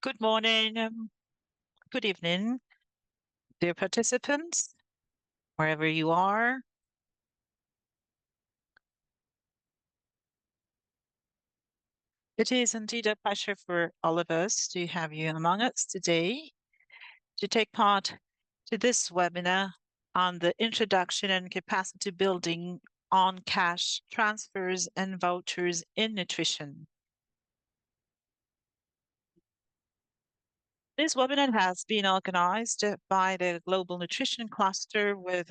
Good morning, good evening, dear participants, wherever you are. It is indeed a pleasure for all of us to have you among us today to take part to this webinar on the introduction and capacity building on cash transfers and vouchers in nutrition. This webinar has been organized by the Global Nutrition Cluster with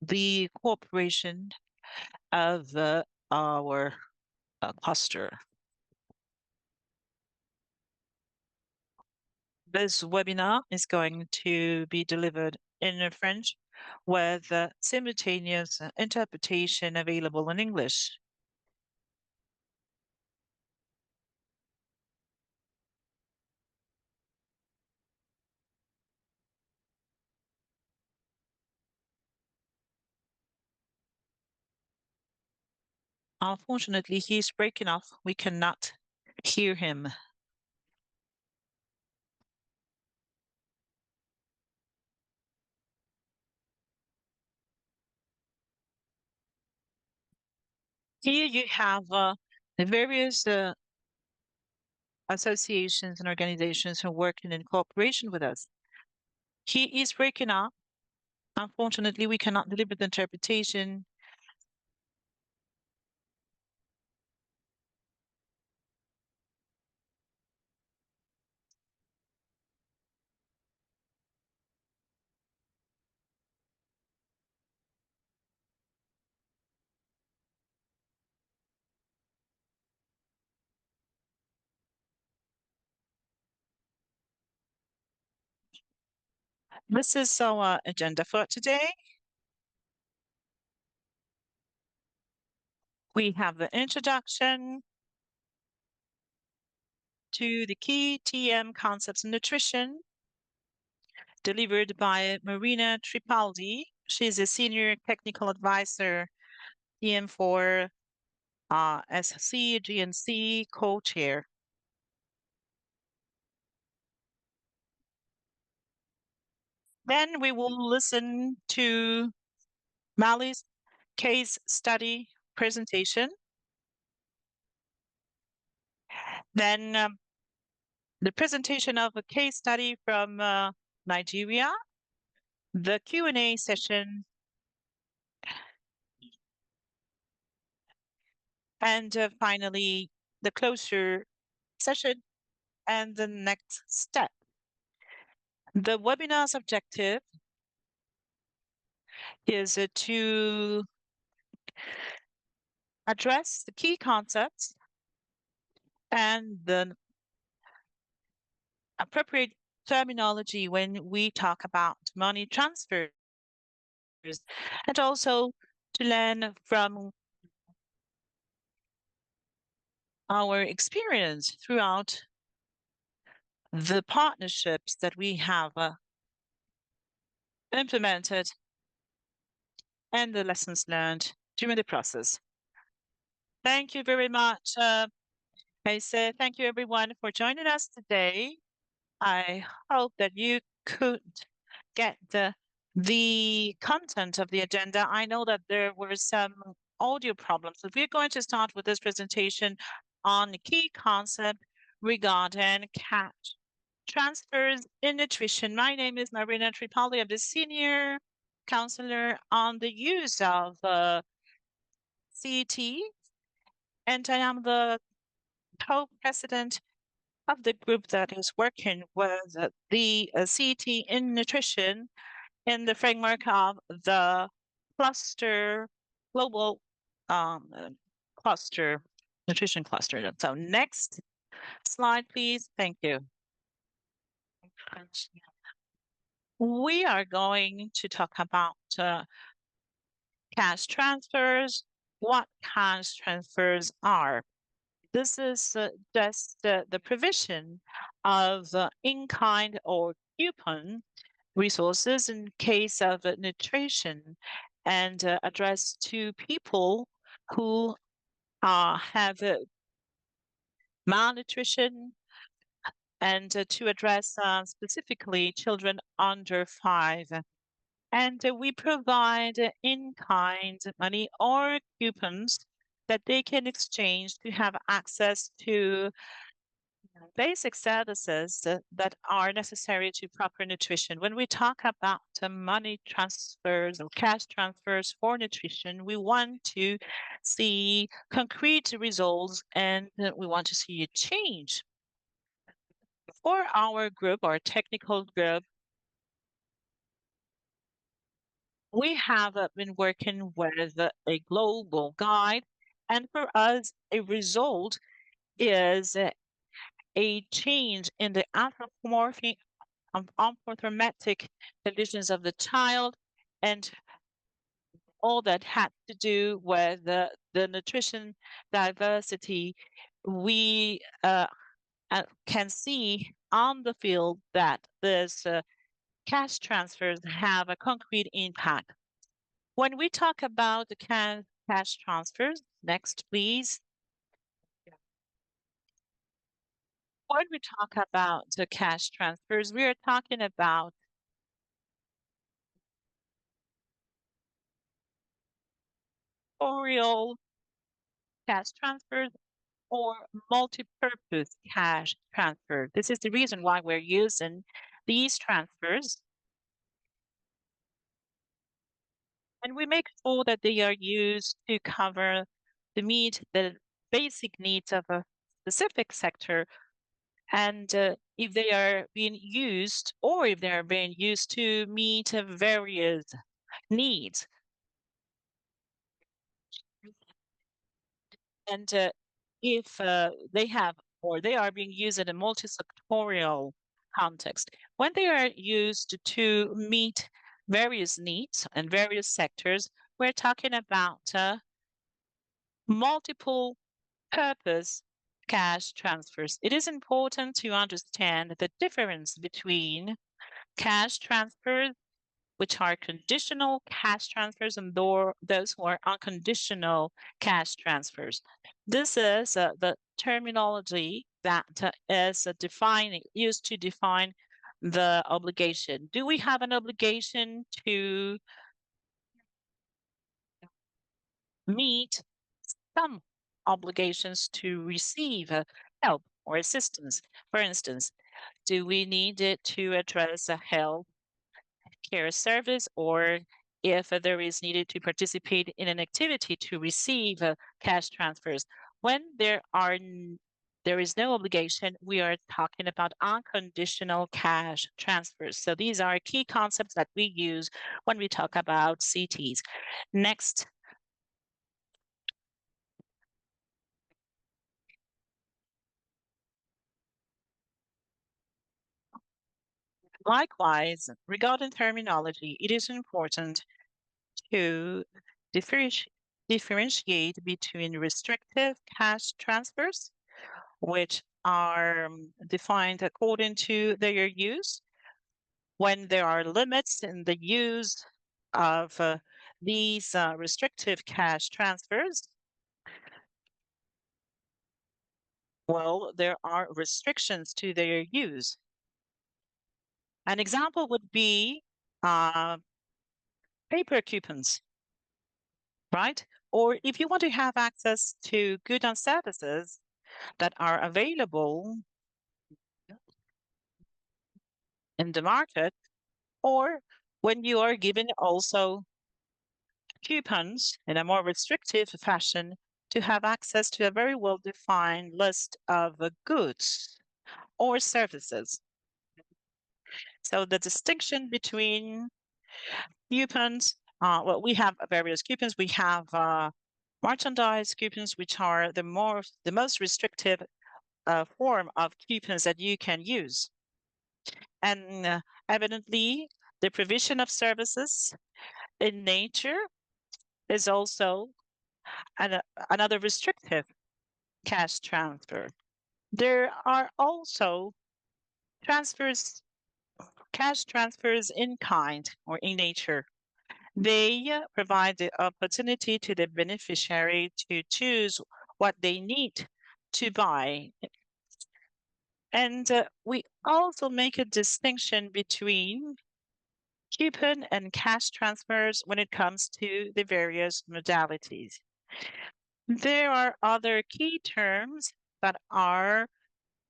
the cooperation of our cluster. This webinar is going to be delivered in French with simultaneous interpretation available in English. Unfortunately, he's breaking off. We cannot hear him. Here you have the various associations and organizations who are working in cooperation with us. He is breaking up. Unfortunately, we cannot deliver the interpretation. This is our agenda for today. We have the introduction to the key TM concepts in nutrition, delivered by Marina Tripaldi. She's a senior technical advisor, TM for SC GNC co-chair. Then we will listen to Mali's case study presentation. Then the presentation of a case study from Nigeria, the Q&A session, and finally the closure session and the next step. The webinar's objective is to address the key concepts and the appropriate terminology when we talk about money transfers, and also to learn from our experience throughout the partnerships that we have implemented and the lessons learned during the process. Thank you very much. I say thank you everyone for joining us today. I hope that you could get the content of the agenda. I know that there were some audio problems, so we're going to start with this presentation on the key concept regarding cash transfers in nutrition. My name is Marina Tripaldi. I'm the senior counselor on the use of CET, and I am the co-president of the group that is working with the CET in nutrition in the framework of the cluster, global cluster, nutrition cluster. So next slide, please. Thank you. We are going to talk about cash transfers, what cash transfers are. This is just the provision of in-kind or coupon resources in case of nutrition and addressed to people who have malnutrition and to address specifically children under 5. And we provide in-kind money or coupons that they can exchange to have access to basic services that are necessary to proper nutrition. When we talk about money transfers or cash transfers for nutrition, we want to see concrete results and we want to see a change. For our group, our technical group, we have been working with a global guide, and for us, a result is a change in the anthropometric conditions of the child and all that had to do with the nutrition diversity. We can see on the field that this cash transfers have a concrete impact. When we talk about the cash transfers, next please. When we talk about the cash transfers, we are talking about tutorial cash transfers or multi-purpose cash transfer. This is the reason why we're using these transfers. And we make sure that they are used to cover meet the basic needs of a specific sector. And if they are being used or if they are being used to meet various needs. And if they have or they are being used in a multi-sectorial context, when they are used to meet various needs and various sectors, we're talking about multiple purpose cash transfers. It is important to understand the difference between cash transfers, which are conditional cash transfers, and those who are unconditional cash transfers. This is the terminology that is used to define the obligation. Do we have an obligation to meet some obligations to receive help or assistance? For instance, do we need it to address a health care service, or if there is needed to participate in an activity to receive cash transfers? When there is no obligation, we are talking about unconditional cash transfers. So these are key concepts that we use when we talk about CTs. Next. Likewise, regarding terminology, it is important to differentiate between restrictive cash transfers, which are defined according to their use. When there are limits in the use of these restrictive cash transfers, well, there are restrictions to their use. An example would be paper coupons, right? Or if you want to have access to goods and services that are available in the market, or when you are given also coupons in a more restrictive fashion to have access to a very well-defined list of goods or services. So the distinction between coupons, well, we have various coupons. We have merchandise coupons, which are the most restrictive form of coupons that you can use. And evidently, the provision of services in nature is also another restrictive cash transfer. There are also cash transfers in kind or in nature. They provide the opportunity to the beneficiary to choose what they need to buy. And we also make a distinction between coupon and cash transfers when it comes to the various modalities. There are other key terms that are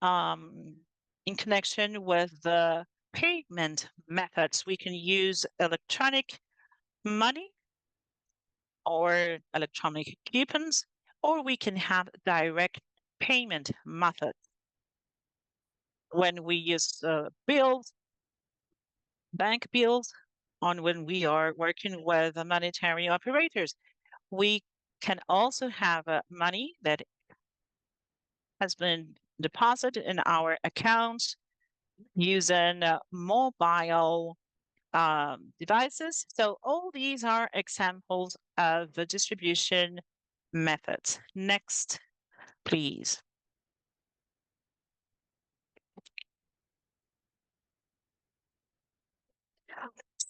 in connection with the payment methods. We can use electronic money or electronic coupons, or we can have direct payment methods. When we use bills, bank bills, on when we are working with monetary operators. We can also have money that has been deposited in our accounts using mobile devices. So all these are examples of the distribution methods. Next, please.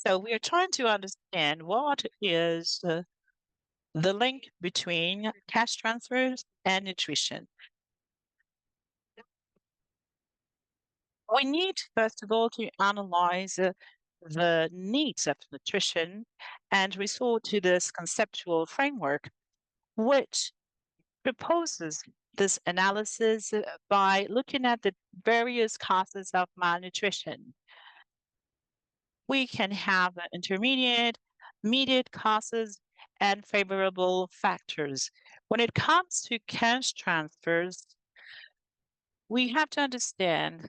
So we are trying to understand what is the link between cash transfers and nutrition. We need, first of all, to analyze the needs of nutrition and resort to this conceptual framework, which proposes this analysis by looking at the various causes of malnutrition. We can have intermediate, mediate causes, and favorable factors. When it comes to cash transfers, we have to understand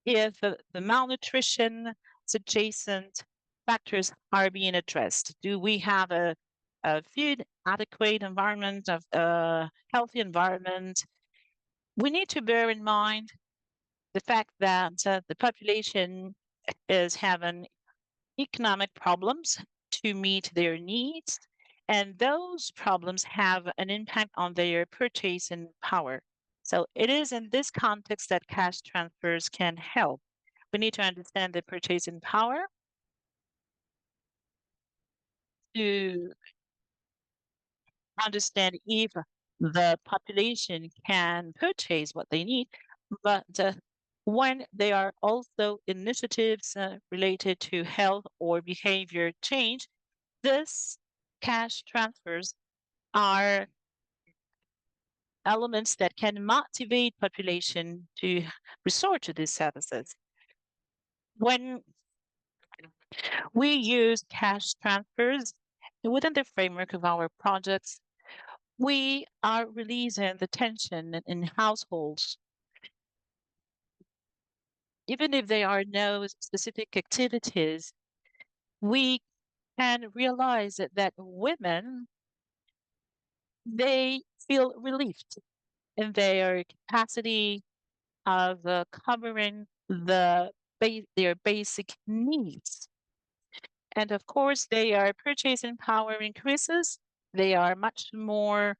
if the malnutrition adjacent factors are being addressed. Do we have a food adequate environment, of a healthy environment? We need to bear in mind the fact that the population is having economic problems to meet their needs, and those problems have an impact on their purchasing power. So it is in this context that cash transfers can help. We need to understand the purchasing power to understand if the population can purchase what they need, but when there are also initiatives related to health or behavior change, this cash transfers are elements that can motivate population to resort to these services. When we use cash transfers within the framework of our projects, we are releasing the tension in households. Even if there are no specific activities, we can realize that women, they feel relieved in their capacity of covering their basic needs. And of course, their purchasing power increases. They are much more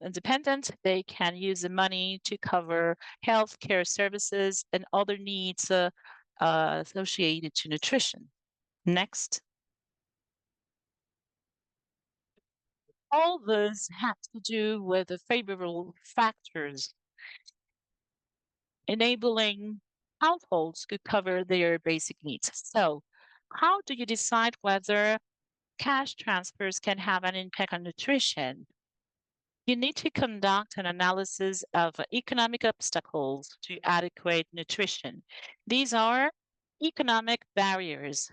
independent. They can use the money to cover healthcare services and other needs associated to nutrition. Next. All this has to do with the favorable factors enabling households to cover their basic needs. So how do you decide whether cash transfers can have an impact on nutrition? You need to conduct an analysis of economic obstacles to adequate nutrition. These are economic barriers.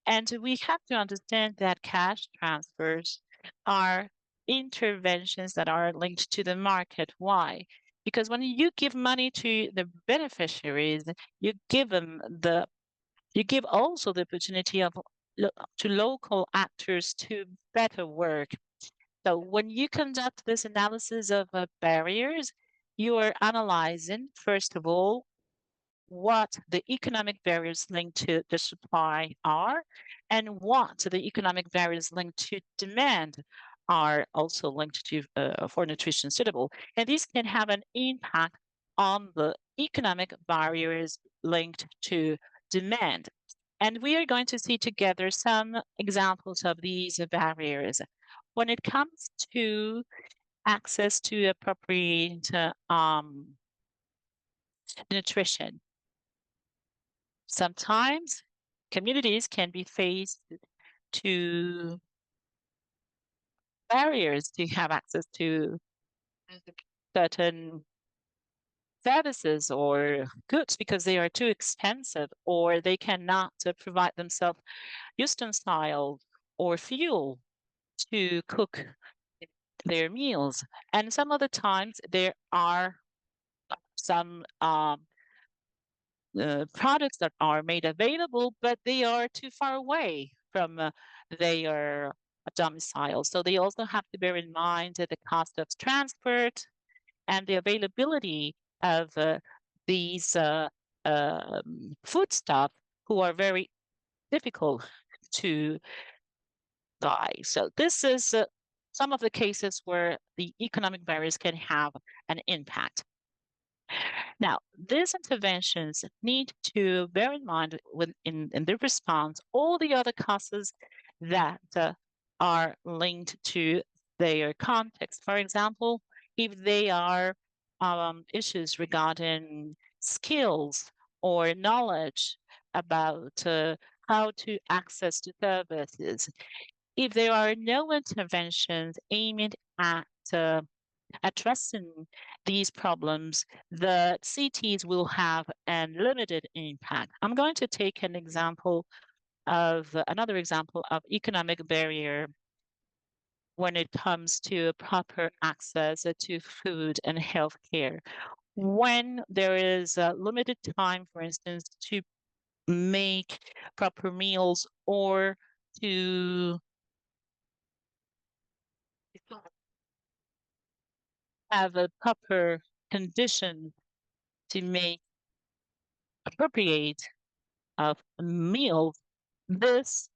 And we have to understand that cash transfers are interventions that are linked to the market. Why? Because when you give money to the beneficiaries, you give also the opportunity to local actors to better work. So when you conduct this analysis of barriers, you are analyzing, first of all, what the economic barriers linked to the supply are, and what the economic barriers linked to demand are also linked to for nutrition suitable. And these can have an impact on the economic barriers linked to demand. And we are going to see together some examples of these barriers. When it comes to access to appropriate nutrition. Sometimes communities can be faced to barriers to have access to certain services or goods because they are too expensive, or they cannot provide themselves utensils or fuel to cook their meals. And some other times there are some products that are made available, but they are too far away from their domicile. So they also have to bear in mind the cost of transport and the availability of these foodstuffs who are very difficult to buy. So this is some of the cases where the economic barriers can have an impact. Now, these interventions need to bear in mind in their response all the other causes that are linked to their context. For example, if they are issues regarding skills or knowledge about how to access to services, if there are no interventions aimed at addressing these problems, the CTs will have a limited impact. I'm going to take another example of economic barrier when it comes to proper access to food and healthcare. When there is a limited time, for instance, to make proper meals or to have a proper condition to make appropriate of meals, this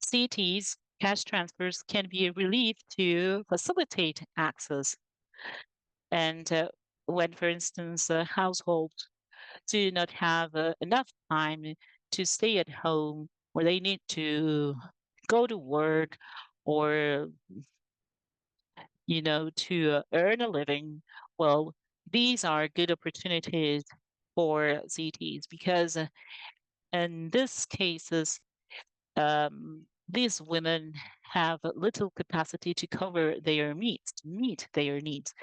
CTs, cash transfers, can be a relief to facilitate access. And when, for instance, households do not have enough time to stay at home, or they need to go to work, or to earn a living, well, these are good opportunities for CTs because in these cases, these women have little capacity to cover their needs, to meet their needs.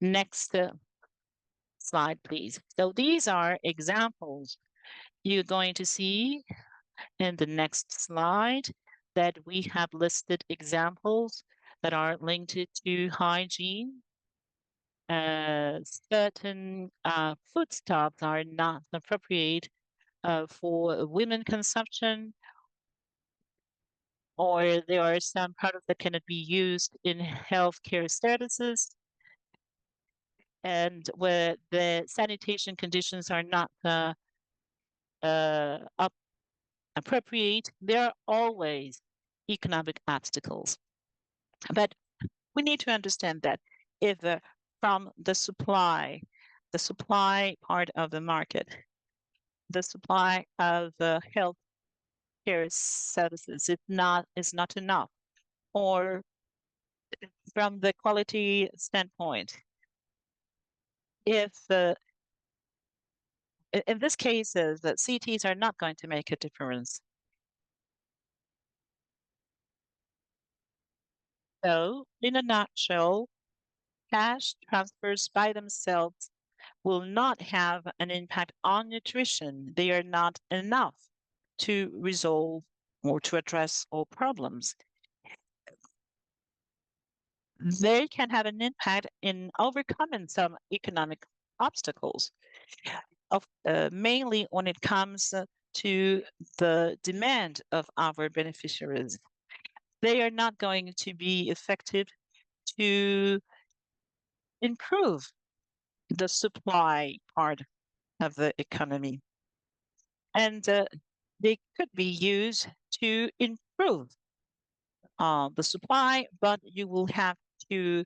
Next slide, please. So these are examples. You're going to see in the next slide that we have listed examples that are linked to hygiene. Certain foodstuffs are not appropriate for women consumption, or there are some products that cannot be used in healthcare services, and where the sanitation conditions are not appropriate, there are always economic obstacles. But we need to understand that if from the supply part of the market, the supply of health care services is not enough, or from the quality standpoint, if in this case that CTs are not going to make a difference. So in a nutshell, cash transfers by themselves will not have an impact on nutrition. They are not enough to resolve or to address all problems. They can have an impact in overcoming some economic obstacles, mainly when it comes to the demand of our beneficiaries. They are not going to be effective to improve the supply part of the economy. And they could be used to improve the supply, but you will have to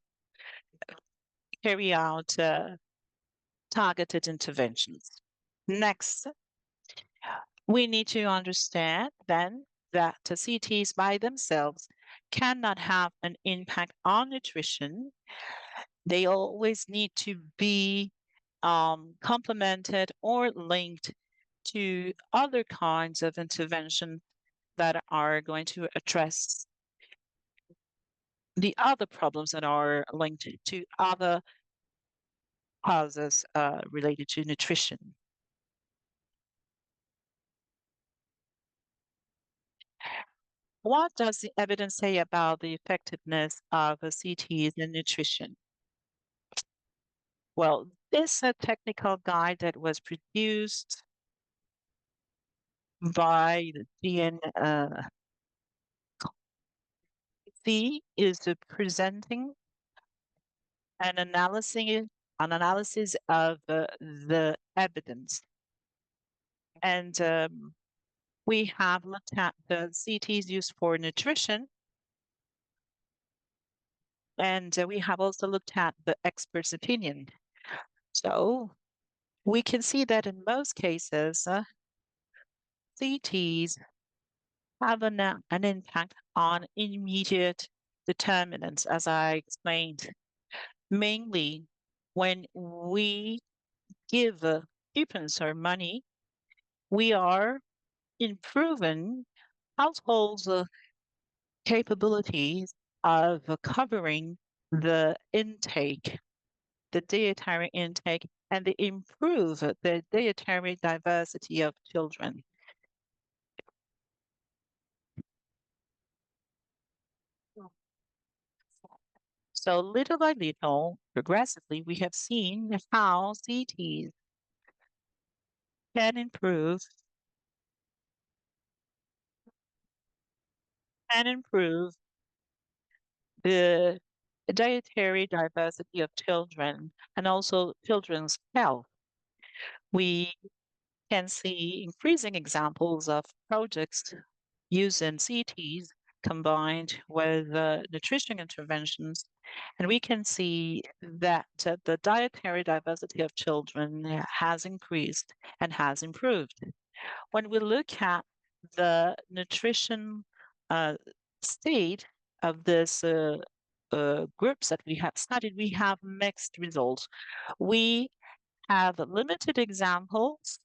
carry out targeted interventions. Next, we need to understand then that the CTs by themselves cannot have an impact on nutrition they always need to be complemented or linked to other kinds of intervention that are going to address the other problems that are linked to other causes related to nutrition. What does the evidence say about the effectiveness of CTs in nutrition? Well, this technical guide that was produced by the DNC is presenting an analysis of the evidence. And we have looked at the CTs used for nutrition. And we have also looked at the expert's opinion. So we can see that in most cases, CTs have an impact on immediate determinants, as I explained. Mainly when we give coupons or money, we are improving households' capabilities of covering the intake, the dietary intake, and they improve the dietary diversity of children. So little by little, progressively, we have seen how CTs can improve the dietary diversity of children and also children's health. We can see increasing examples of projects using CTs combined with nutrition interventions. And we can see that the dietary diversity of children has increased and has improved. When we look at the nutrition state of this groups that we have studied, we have mixed results. We have limited examples,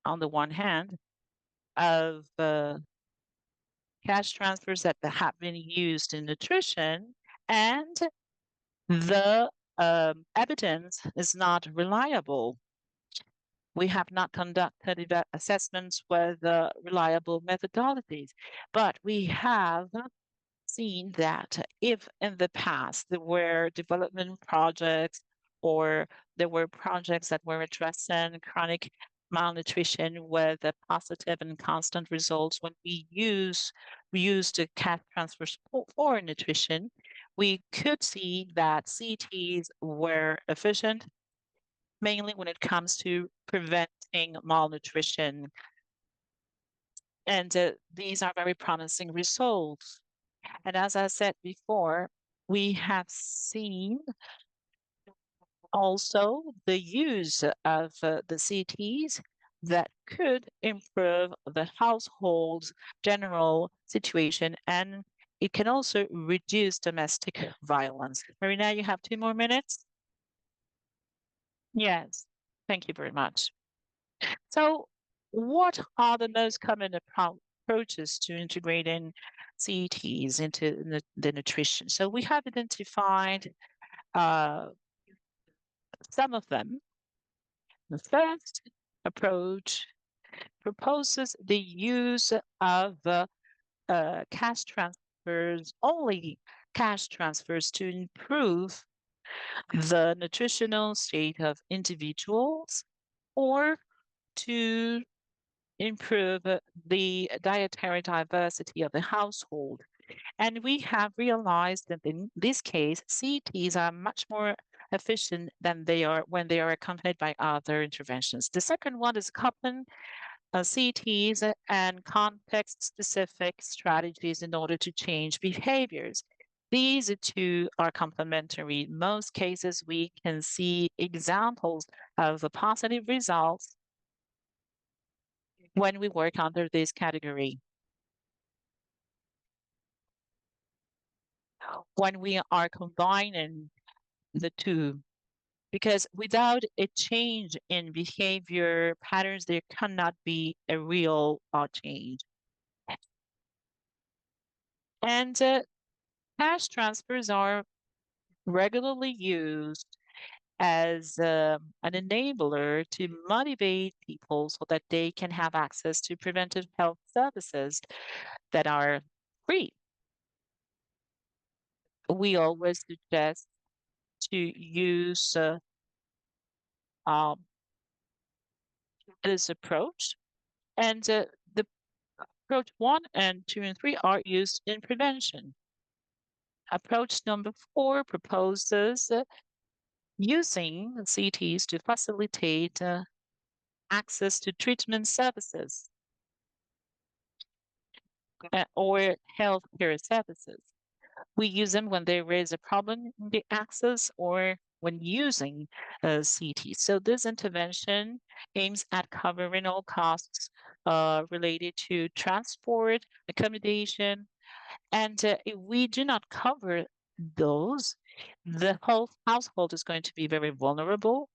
on the one hand, of cash transfers that have been used in nutrition, and the evidence is not reliable. We have not conducted assessments with reliable methodologies, but we have seen that if in the past there were development projects or there were projects that were addressing chronic malnutrition with a positive and constant results, when we used the cash transfers for nutrition, we could see that CTs were efficient, mainly when it comes to preventing malnutrition. And these are very promising results. And as I said before, we have seen also the use of the CTs that could improve the household's general situation, and it can also reduce domestic violence. Marina, you have 2 more minutes? Yes, thank you very much. So what are the most common approaches to integrating CTs into the nutrition? So we have identified some of them. The first approach proposes the use of cash transfers, only cash transfers, to improve the nutritional state of individuals or to improve the dietary diversity of the household. And we have realized that in this case, CTs are much more efficient than they are when they are accompanied by other interventions. The second one is coupling CTs and context-specific strategies in order to change behaviors. These two are complementary. In most cases, we can see examples of positive results when we work under this category. When we are combining the two, because without a change in behavior patterns, there cannot be a real change. And cash transfers are regularly used as an enabler to motivate people so that they can have access to preventive health services that are free. We always suggest to use um, this approach. And the approach 1 and 2 and 3 are used in prevention. Approach number 4 proposes using CTs to facilitate access to treatment services or healthcare services. We use them when there is a problem in the access or when using CT. So this intervention aims at covering all costs related to transport, accommodation, and if we do not cover those, the whole household is going to be very vulnerable,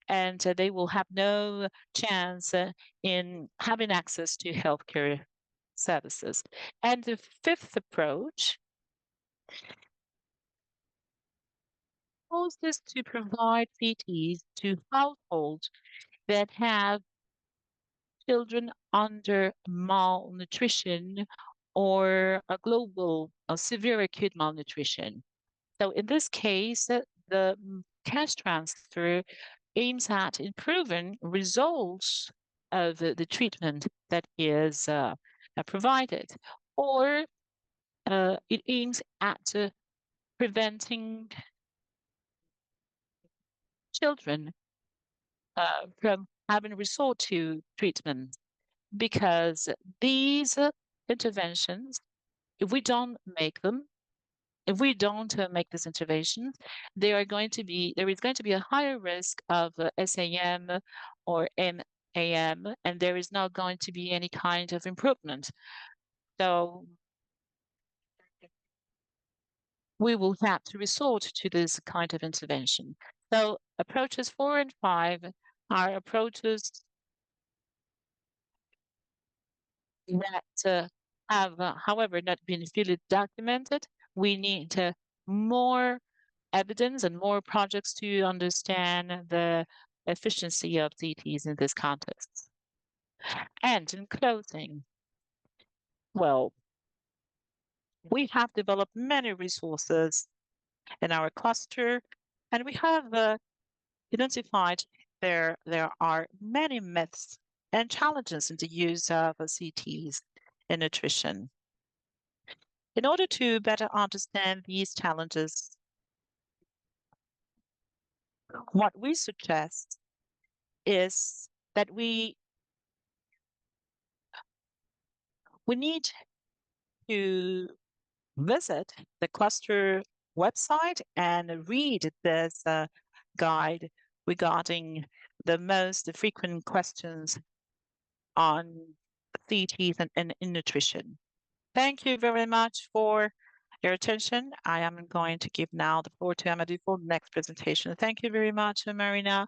and they will have no chance in having access to healthcare services. And the fifth approach is to provide CTs to households that have children under malnutrition or a global severe acute malnutrition. So in this case, the cash transfer aims at improving results of the treatment that is provided, or it aims at preventing children from having resort to treatment, because these interventions, if we don't make them, if we don't make this intervention, there is going to be a higher risk of SAM or MAM, and there is not going to be any kind of improvement. So we will have to resort to this kind of intervention. So approaches 4 and 5 are approaches that have, however, not been fully documented. We need more evidence and more projects to understand the efficiency of CTs in this context. And in closing, well, we have developed many resources in our cluster, and we have identified there are many myths and challenges in the use of CTs in nutrition. In order to better understand these challenges, what we suggest is that we need to visit the cluster website and read this guide regarding the most frequent questions on CTs and in nutrition. Thank you very much for your attention. I am going to give now the floor to Amadou for the next presentation. Thank you very much, Marina,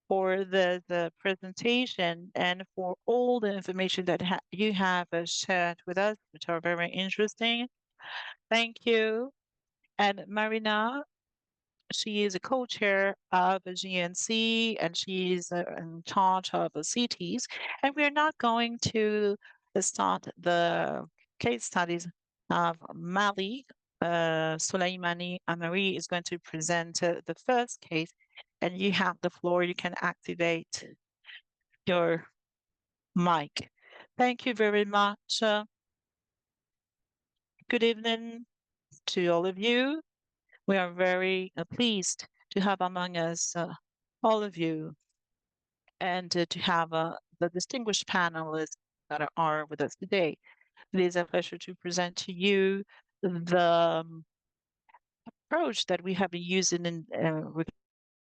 for the presentation and for all the information that you have shared with us, which are very interesting. Thank you. And Marina, she is a co-chair of GNC, and she is in charge of CTs. And we are not going to start the case studies of Mali. Soleimani Amari is going to present the first case, and you have the floor. You can activate your mic. Thank you very much. Good evening to all of you. We are very pleased to have among us all of you, and to have the distinguished panelists that are with us today. It is a pleasure to present to you the approach that we have been using in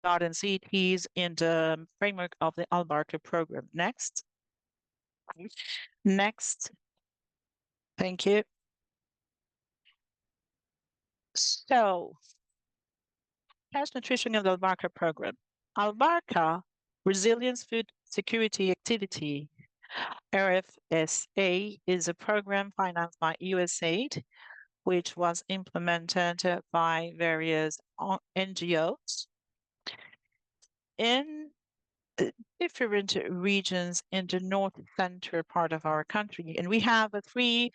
regarding CTs in the framework of the 𝗂𝗏𝗏 program. Next. Next. Thank you. So Cash nutrition of the 𝗃𝗁 program. 𝗃𝗁 Resilience Food Security Activity, RFSA, is a program financed by USAID, which was implemented by various NGOs in different regions in the north center part of our country. And we have three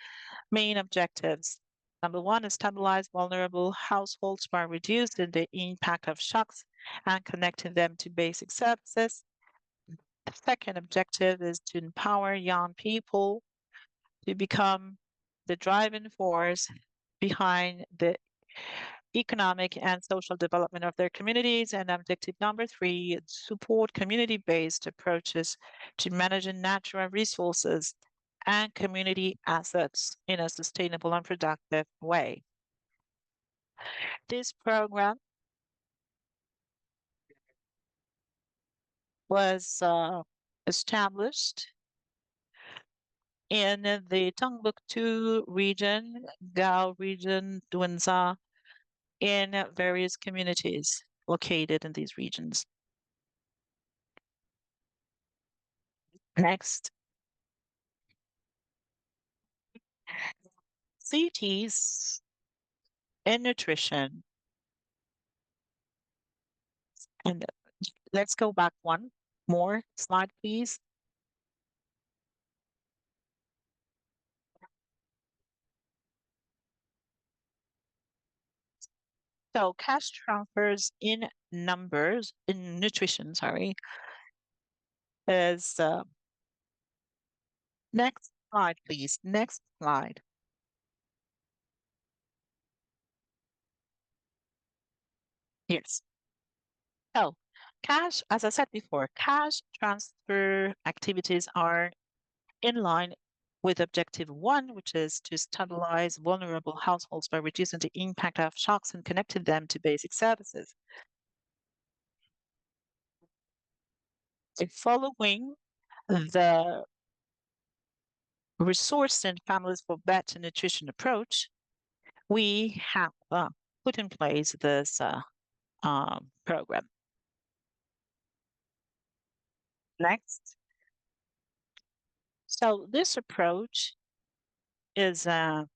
main objectives. Number one is stabilize vulnerable households by reducing the impact of shocks and connecting them to basic services. The second objective is to empower young people to become the driving force behind the economic and social development of their communities. And objective number three, support community-based approaches to managing natural resources and community assets in a sustainable and productive way. This program was established in the Timbuktu region, Gao region, Duanza, in various communities located in these regions. Next. CTs in nutrition. And let's go back one more slide, please. So cash transfers in nutrition, sorry, is next slide, please. Next slide. Yes. So cash, as I said before, cash transfer activities are in line with objective one, which is to stabilize vulnerable households by reducing the impact of shocks and connecting them to basic services. Following the resourcing families for better nutrition approach, we have put in place this program. Next. So this approach is a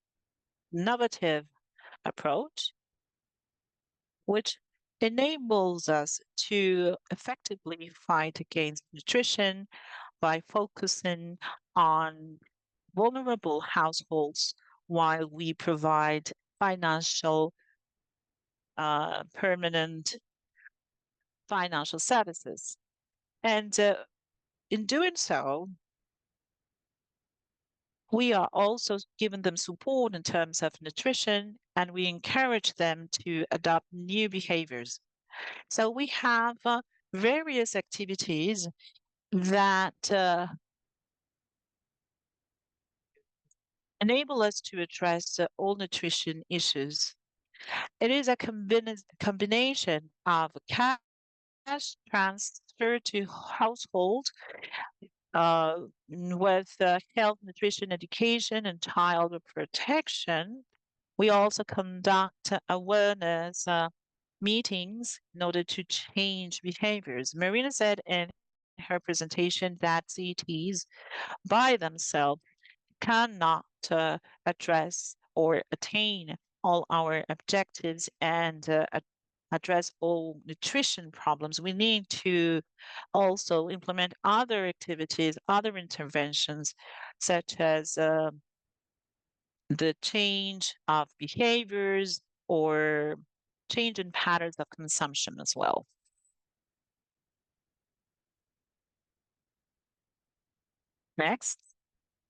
innovative approach which enables us to effectively fight against nutrition by focusing on vulnerable households while we provide financial, permanent financial services. And in doing so, we are also giving them support in terms of nutrition, and we encourage them to adopt new behaviors. So we have various activities that enable us to address all nutrition issues. It is a combination of cash transfer to household with health, nutrition, education, and child protection. We also conduct awareness meetings in order to change behaviors. Marina said in her presentation that CTs by themselves cannot address or attain all our objectives and address all nutrition problems. We need to also implement other activities, other interventions, such as the change of behaviors or change in patterns of consumption as well. Next.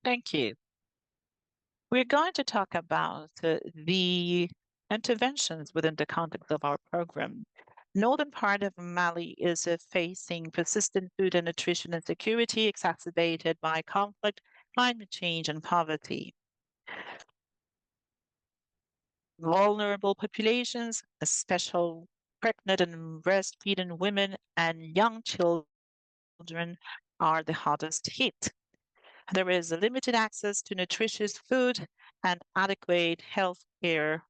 Thank you. We're going to talk about the interventions within the context of our program. Northern part of Mali is facing persistent food and nutrition insecurity exacerbated by conflict, climate change, and poverty. Vulnerable populations, especially pregnant and breastfeeding women and young children, are the hardest hit. There is a limited access to nutritious food and adequate health care,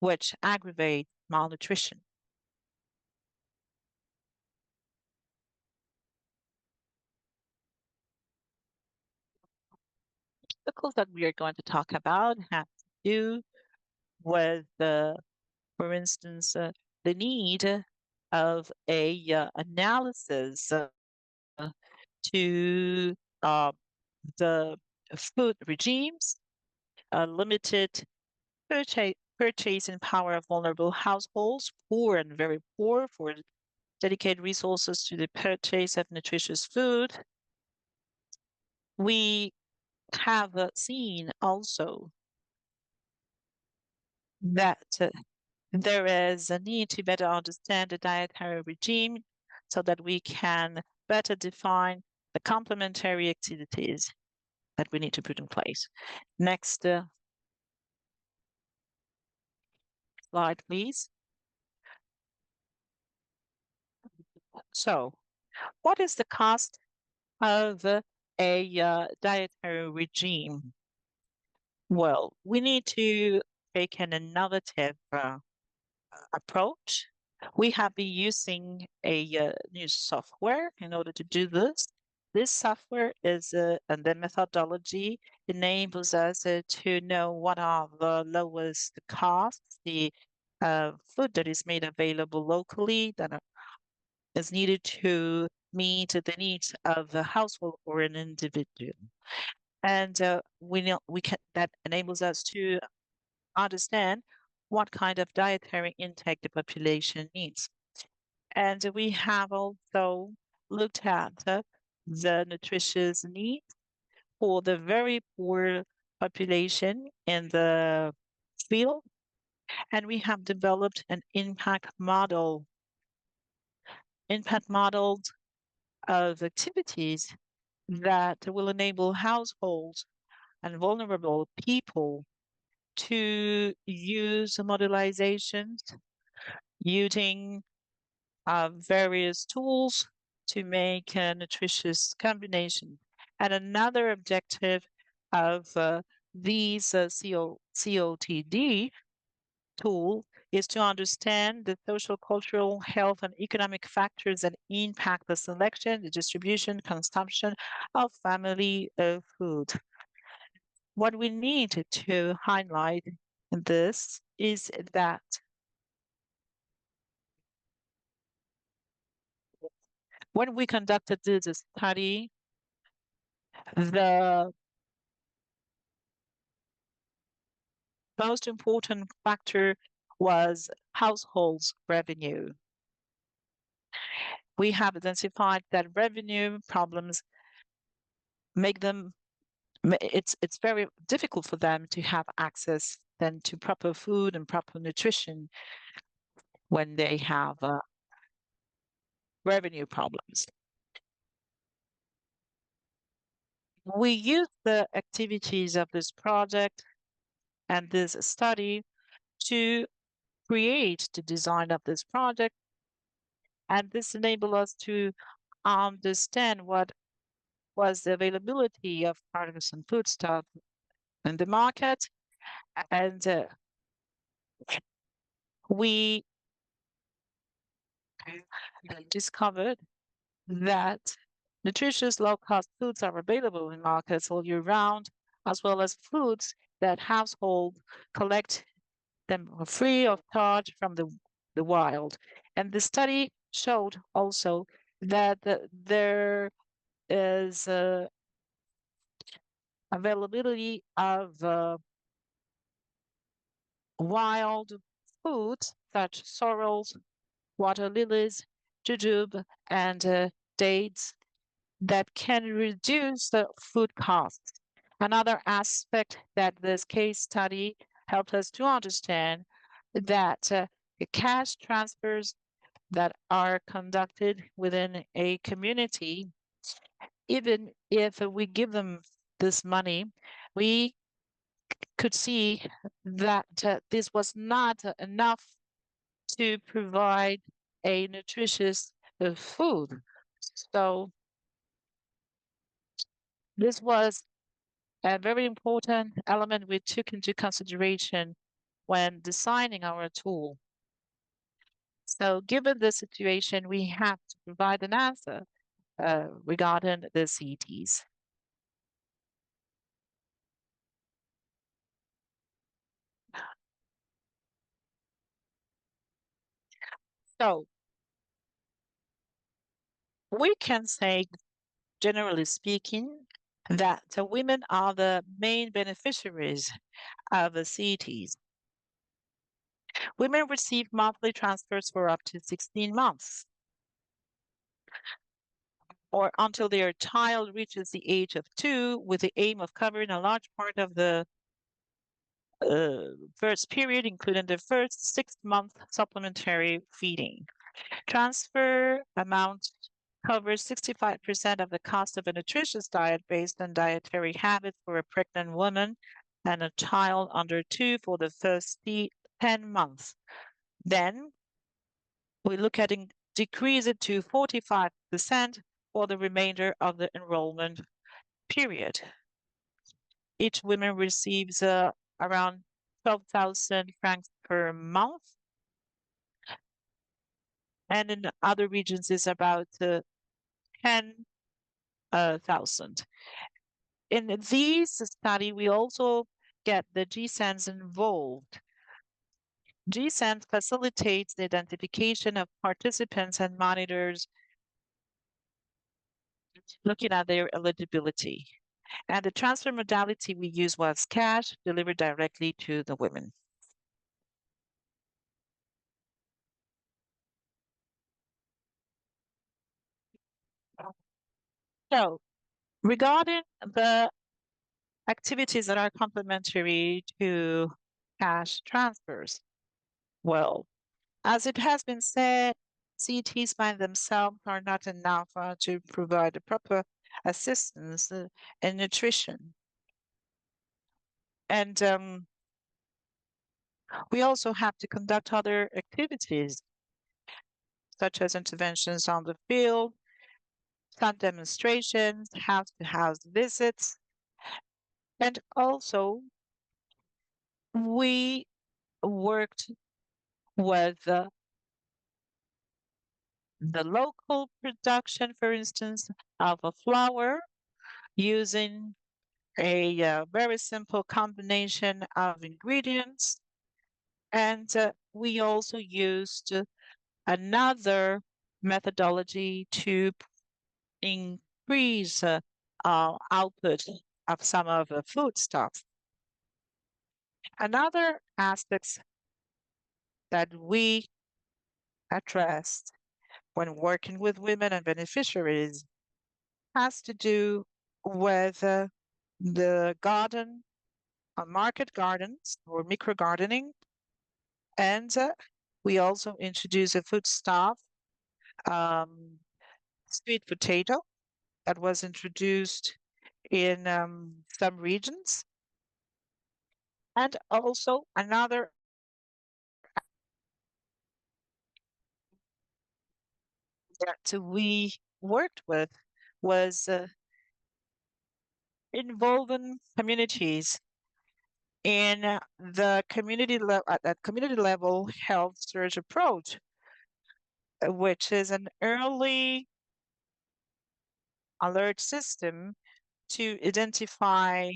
which aggravate malnutrition. The goals that we are going to talk about have to do with, for instance, the need of a analysis to uh, the food regimes, limited purchasing power of vulnerable households, poor and very poor, for dedicate resources to the purchase of nutritious food. We have seen also that there is a need to better understand the dietary regime so that we can better define the complementary activities that we need to put in place. Next slide, please. So, what is the cost of a dietary regime? Well, we need to take an innovative approach. We have been using a new software in order to do this. This software is, and the methodology enables us to know what are the lowest costs, the food that is made available locally that is needed to meet the needs of a household or an individual. And we know that enables us to understand what kind of dietary intake the population needs. And we have also looked at the nutritious needs for the very poor population in the field. And we have developed an impact models of activities that will enable households and vulnerable people to use modelizations using various tools to make a nutritious combination. And another objective of these COTD tool is to understand the social, cultural, health, and economic factors that impact the selection, the distribution, consumption of family food. What we need to highlight in this is that when we conducted this study, the most important factor was households' revenue. We have identified that revenue problems make them, it's very difficult for them to have access then to proper food and proper nutrition when they have revenue problems. We use the activities of this project and this study to create the design of this project, and this enabled us to understand what was the availability of partisan foodstuff in the market, and we discovered that nutritious low-cost foods are available in markets all year round, as well as foods that households collect them free of charge from the wild. And the study showed also that there is availability of wild foods such as sorrels, water lilies, jujube, and dates that can reduce the food costs. Another aspect that this case study helped us to understand that the cash transfers that are conducted within a community, even if we give them this money, we could see that this was not enough to provide a nutritious food. So this was a very important element we took into consideration when designing our tool. So given the situation, we have to provide an answer regarding the CTs. So we can say, generally speaking, that women are the main beneficiaries of the CTs. Women receive monthly transfers for up to 16 months or until their child reaches the age of 2, with the aim of covering a large part of the first period, including the first 6-month supplementary feeding. Transfer amount covers 65% of the cost of a nutritious diet based on dietary habits for a pregnant woman and a child under 2 for the first 10 months. Then we look at decrease it to 45% for the remainder of the enrollment period. Each woman receives around 12,000 francs per month. And in other regions, it's about 10,000. In these study, we also get the 𝗬𝗪s involved. 𝗬𝗪s facilitates the identification of participants and monitors looking at their eligibility. And the transfer modality we used was cash delivered directly to the women. So regarding the activities that are complementary to cash transfers, well, as it has been said, CTs by themselves are not enough to provide the proper assistance in nutrition. And we also have to conduct other activities, such as interventions on the field, some demonstrations, house-to-house visits, and also we worked with the local production, for instance, of a flour using a very simple combination of ingredients. And we also used another methodology to increase output of some of the foodstuffs. Another aspect that we addressed when working with women and beneficiaries has to do with the garden, market gardens or micro gardening. And we also introduced a foodstuff, sweet potato, that was introduced in some regions. And also another that we worked with was involving communities in the community level at that community level health search approach, which is an early alert system to identify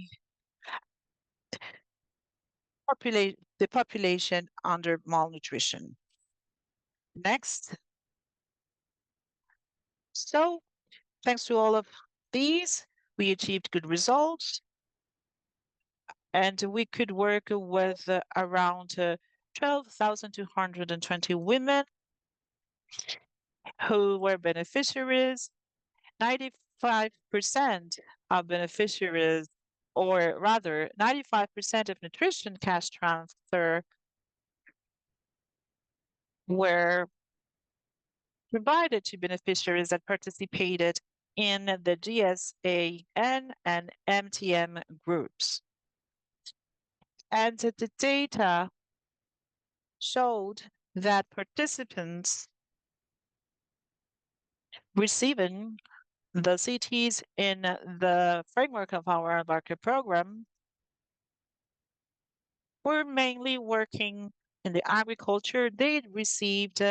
the population under malnutrition. Next. So thanks to all of these, we achieved good results. And we could work with around 12,220 women who were beneficiaries. 95% of beneficiaries, or rather 95% of nutrition cash transfer were provided to beneficiaries that participated in the GSAN and MTM groups. And the data showed that participants receiving the CTs in the framework of our embarker program were mainly working in the agriculture. They received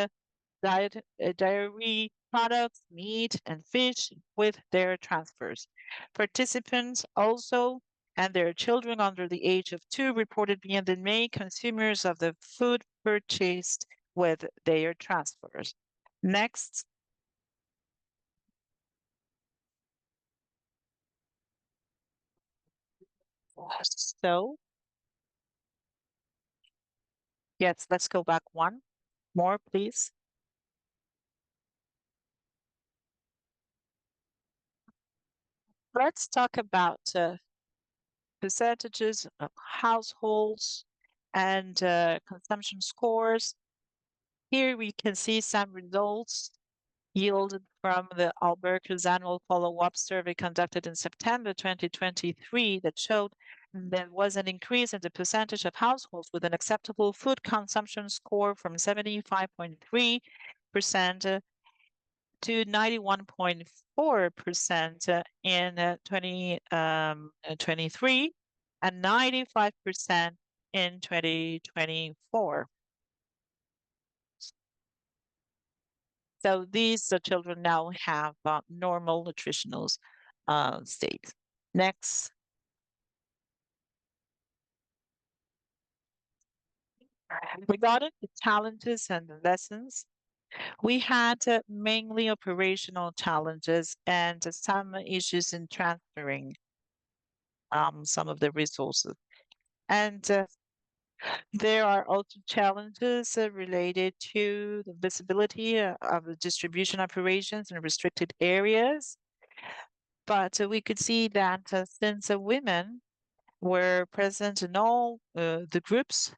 dairy products, meat, and fish with their transfers. Participants also and their children under the age of 2 reported being the main consumers of the food purchased with their transfers. Next. So, yes, let's go back one more, please. Let's talk about percentages of households and consumption scores. Here we can see some results yielded from the 𝗂𝗏𝘀 annual follow-up survey conducted in September 2023 that showed there was an increase in the percentage of households with an acceptable food consumption score from 75.3% to 91.4% in 2023 and 95% in 2024. So these children now have normal nutritional state. Next. Regarding the challenges and the lessons, we had mainly operational challenges and some issues in transferring some of the resources. And there are also challenges related to the visibility of the distribution operations in restricted areas. But we could see that since women were present in all the groups,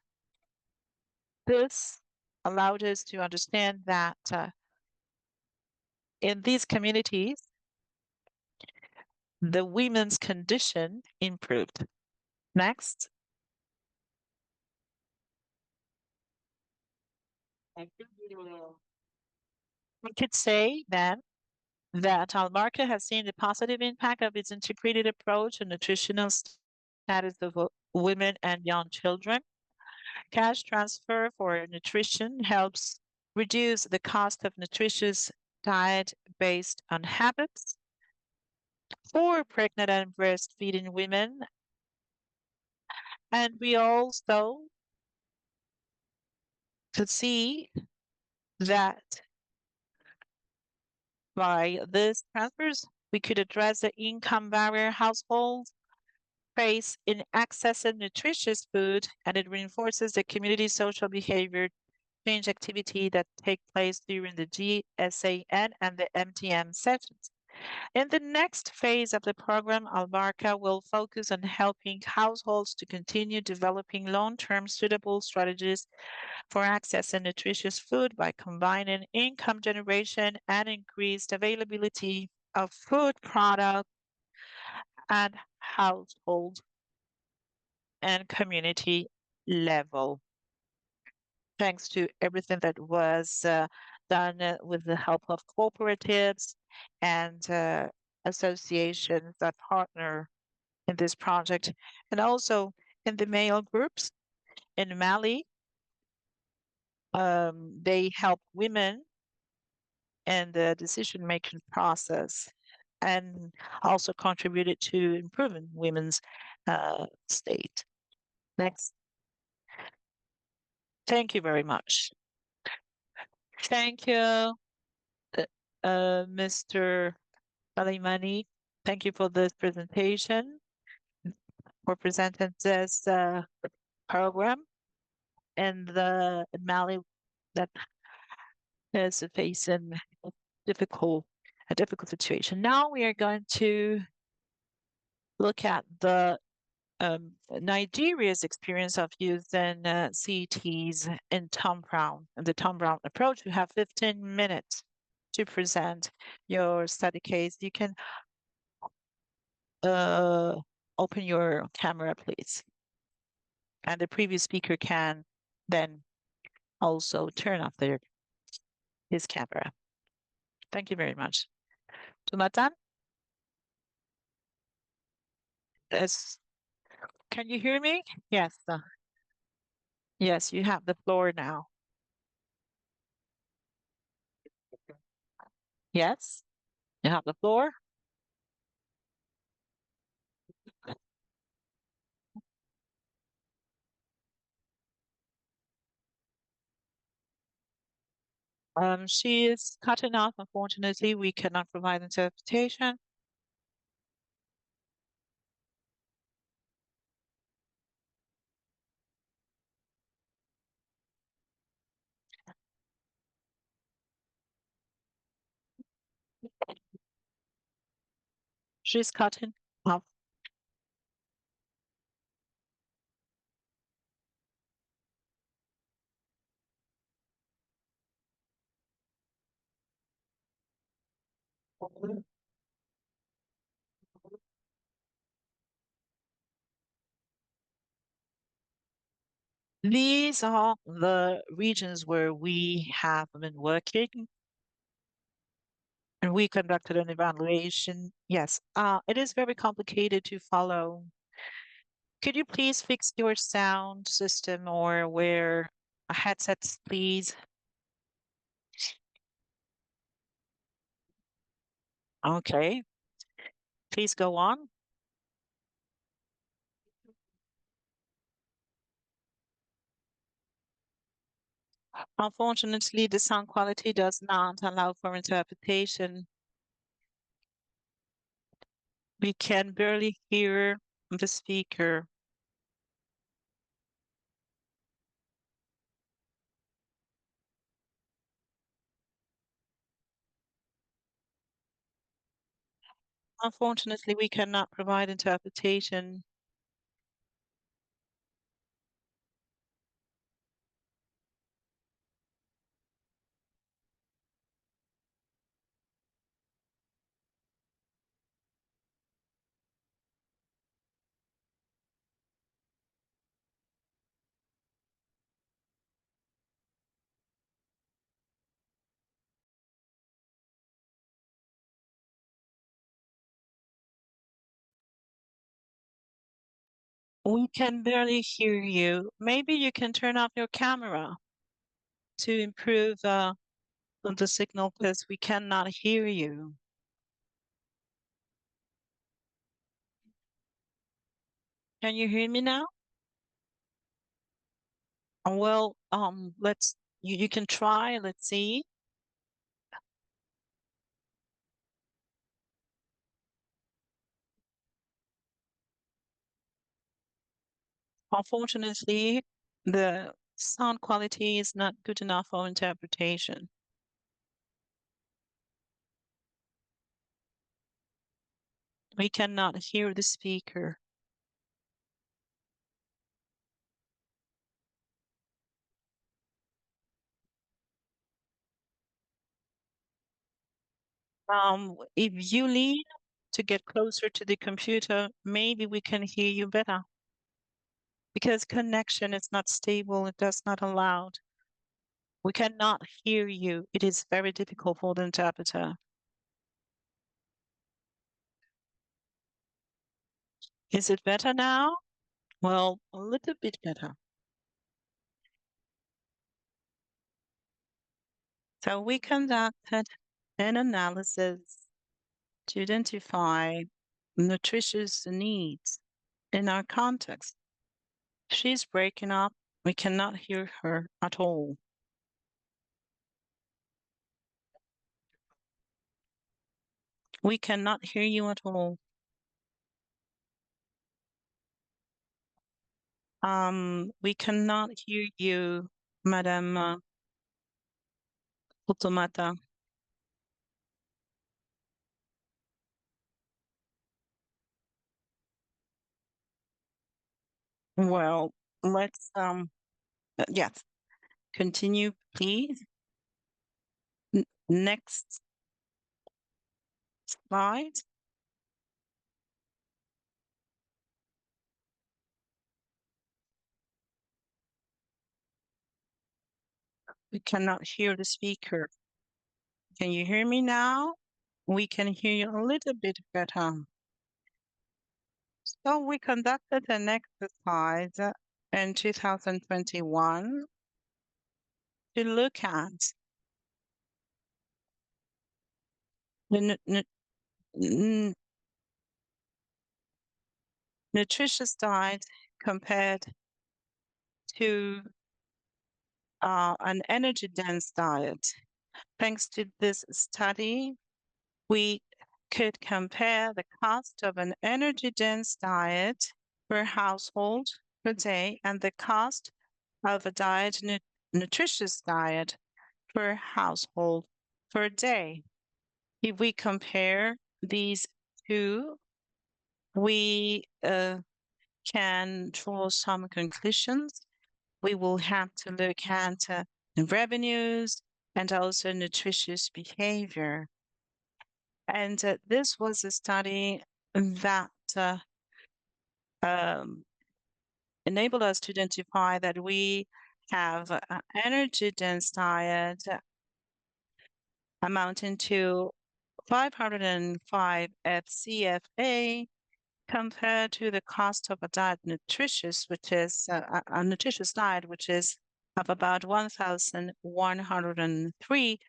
this allowed us to understand that in these communities, the women's condition improved. Next. We could say then that 𝗂𝗏 has seen the positive impact of its integrated approach on nutritional status of women and young children. Cash transfer for nutrition helps reduce the cost of nutritious diet based on habits for pregnant and breastfeeding women. And we also could see that by these transfers, we could address the income barrier households face in accessing nutritious food, and it reinforces the community social behavior change activity that take place during the GSAN and the MTM sessions. In the next phase of the program, 𝗂𝗏 will focus on helping households to continue developing long-term suitable strategies for accessing nutritious food by combining income generation and increased availability of food products at household and community level. Thanks to everything that was done with the help of cooperatives and associations that partner in this project, and also in the male groups in Mali, they help women in the decision-making process and also contributed to improving women's state. Next. Thank you very much. Thank you, Mr. Alimani. Thank you for this presentation, for presenting this program and the Mali that is facing a difficult situation. Now we are going to look at the Nigeria's experience of using CTs in Tom Brown and the Tom Brown approach. You have 15 minutes to present your study case. You can open your camera, please. And the previous speaker can then also turn off his camera. Thank you very much. Jonathan? Yes. Can you hear me? Yes. Yes, you have the floor now. Yes, you have the floor. She is cutting off. Unfortunately, we cannot provide interpretation. She's cutting off. These are the regions where we have been working and we conducted an evaluation. Yes, it is very complicated to follow. Could you please fix your sound system or wear a headset, please? Okay, please go on. Unfortunately, the sound quality does not allow for interpretation. We can barely hear the speaker. Unfortunately, we cannot provide interpretation. We can barely hear you. Maybe you can turn off your camera to improve the signal because we cannot hear you. Can you hear me now? Well, you can try. Let's see. Unfortunately, the sound quality is not good enough for interpretation. We cannot hear the speaker. If you lean to get closer to the computer, maybe we can hear you better. Because connection is not stable, it does not allow. We cannot hear you. It is very difficult for the interpreter. Is it better now? Well, a little bit better. So we conducted an analysis to identify nutritious needs in our context. She's breaking up. We cannot hear her at all. We cannot hear you at all. We cannot hear you, Madam Automata. Well, let's yes, continue, please. Next slide. We cannot hear the speaker. Can you hear me now? We can hear you a little bit better. So we conducted an exercise in 2021 to look at nutritious diet compared to an energy-dense diet. Thanks to this study, we could compare the cost of an energy-dense diet per household per day and the cost of a nutritious diet per household per day. If we compare these two, we can draw some conclusions. We will have to look at revenues and also nutritious behavior. And this was a study that enabled us to identify that we have an energy-dense diet amounting to 505 FCFA compared to the cost of a nutritious diet, which is of about 1,103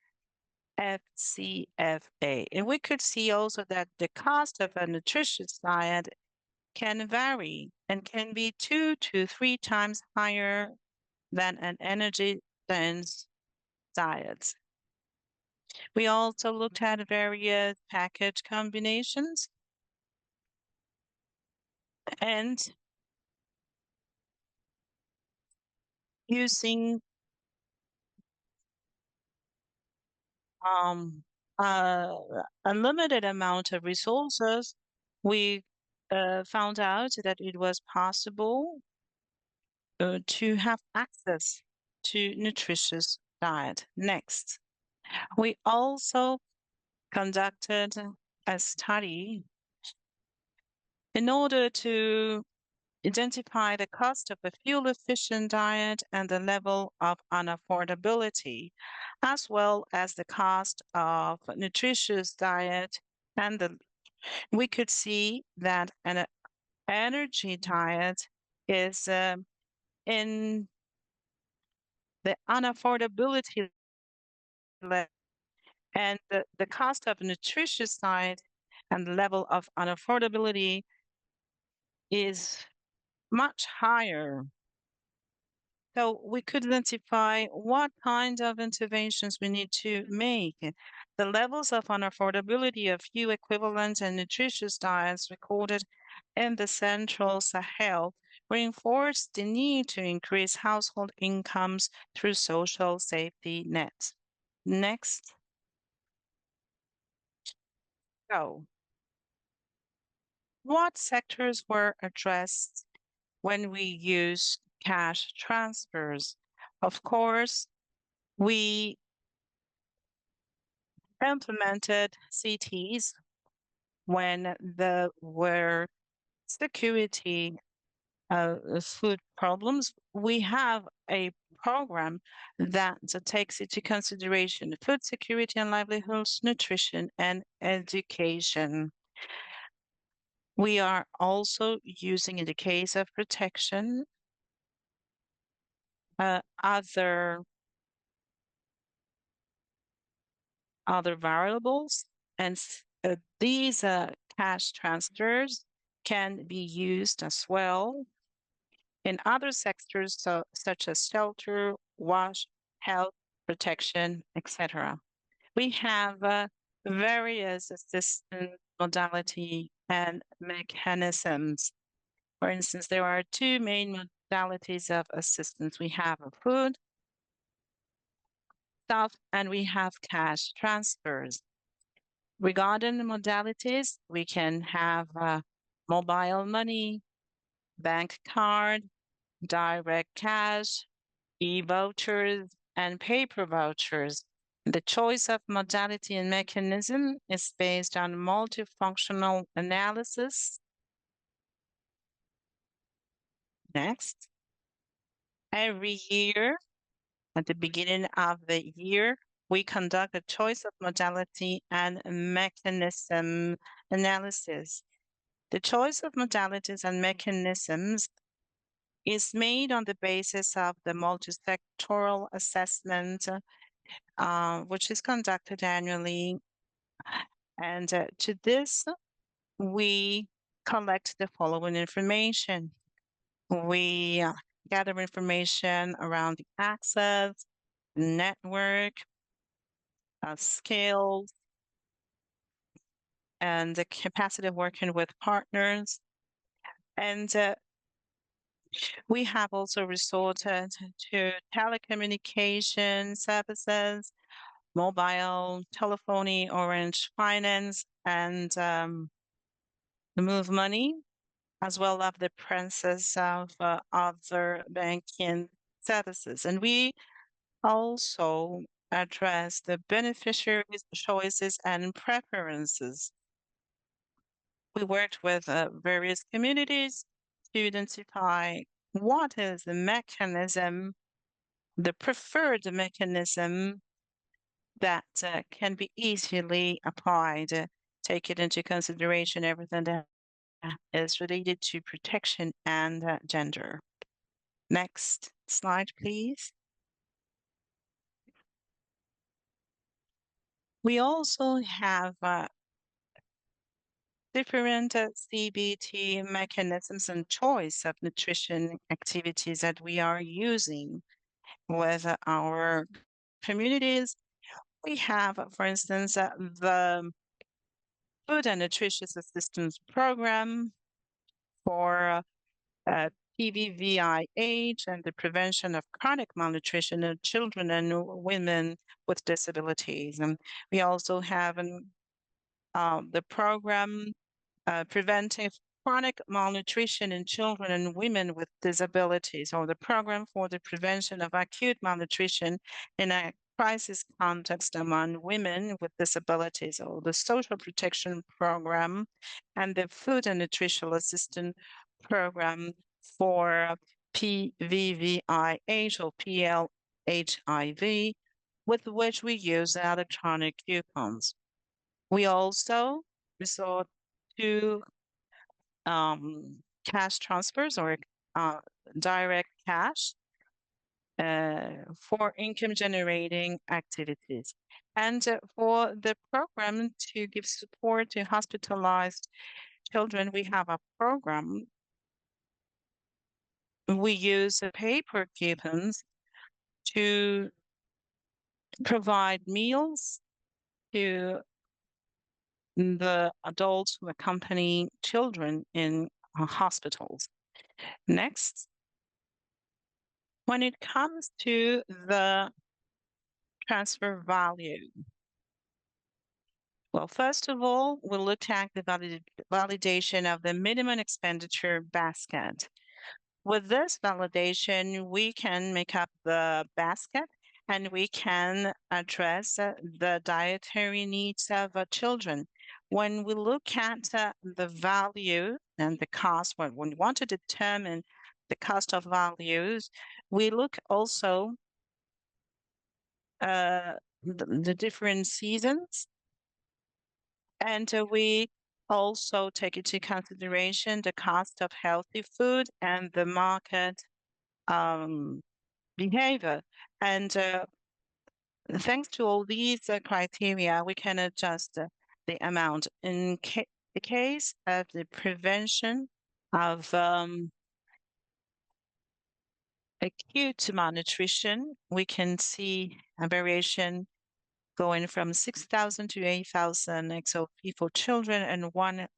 FCFA. And we could see also that the cost of a nutritious diet can vary and can be 2 to 3 times higher than an energy-dense diet. We also looked at various package combinations and using a limited amount of resources, we found out that it was possible to have access to nutritious diet. Next, we also conducted a study in order to identify the cost of a fuel-efficient diet and the level of unaffordability, as well as the cost of nutritious diet. And we could see that an energy diet is in the unaffordability level, and the cost of nutritious diet and the level of unaffordability is much higher. So we could identify what kind of interventions we need to make. The levels of unaffordability of few equivalent and nutritious diets recorded in the Central Sahel reinforce the need to increase household incomes through social safety nets. Next. So, what sectors were addressed when we use cash transfers? Of course, we implemented CTs when there were security food problems. We have a program that takes into consideration food security and livelihoods, nutrition, and education. We are also using, in the case of protection, other variables, and these cash transfers can be used as well in other sectors, such as shelter, wash, health, protection, etc. We have various assistance modality and mechanisms. For instance, there are 2 main modalities of assistance. We have food stuff and we have cash transfers. Regarding the modalities, we can have mobile money, bank card, direct cash, e-vouchers, and paper vouchers. The choice of modality and mechanism is based on multifunctional analysis. Next. Every year, at the beginning of the year, we conduct a choice of modality and mechanism analysis. The choice of modalities and mechanisms is made on the basis of the multi-sectoral assessment, which is conducted annually. And to this, we collect the following information. We gather information around the access, network, skills, and the capacity of working with partners. And we have also resorted to telecommunication services, mobile telephony, Orange Finance, and Move Money, as well as the presence of other banking services. And we also address the beneficiaries' choices and preferences. We worked with various communities to identify what is the mechanism, the preferred mechanism that can be easily applied, take it into consideration everything that is related to protection and gender. Next slide, please. We also have different CBT mechanisms and choice of nutrition activities that we are using with our communities. We have, for instance, the Food and Nutritious Assistance Program for 𝗵𝗃 and the prevention of chronic malnutrition in children and women with disabilities. And we also have the program preventing chronic malnutrition in children and women with disabilities, or the program for the prevention of acute malnutrition in a crisis context among women with disabilities, or the social protection program, and the food and nutritional assistance program for 𝗵𝗃 or 𝗃𝗏HIV, with which we use electronic coupons. We also resort to cash transfers or direct cash for income generating activities. And for the program to give support to hospitalized children, we have a program. We use paper coupons to provide meals to the adults who accompany children in hospitals. Next, when it comes to the transfer value, well, first of all, we'll look at the validation of the minimum expenditure basket. With this validation, we can make up the basket and we can address the dietary needs of children. When we look at the value and the cost, when we want to determine the cost of values, we look also the different seasons, and we also take into consideration the cost of healthy food and the market behavior. And thanks to all these criteria, we can adjust the amount. In the case of the prevention of acute malnutrition, we can see a variation going from 6,000 to 8,000 XOP for children and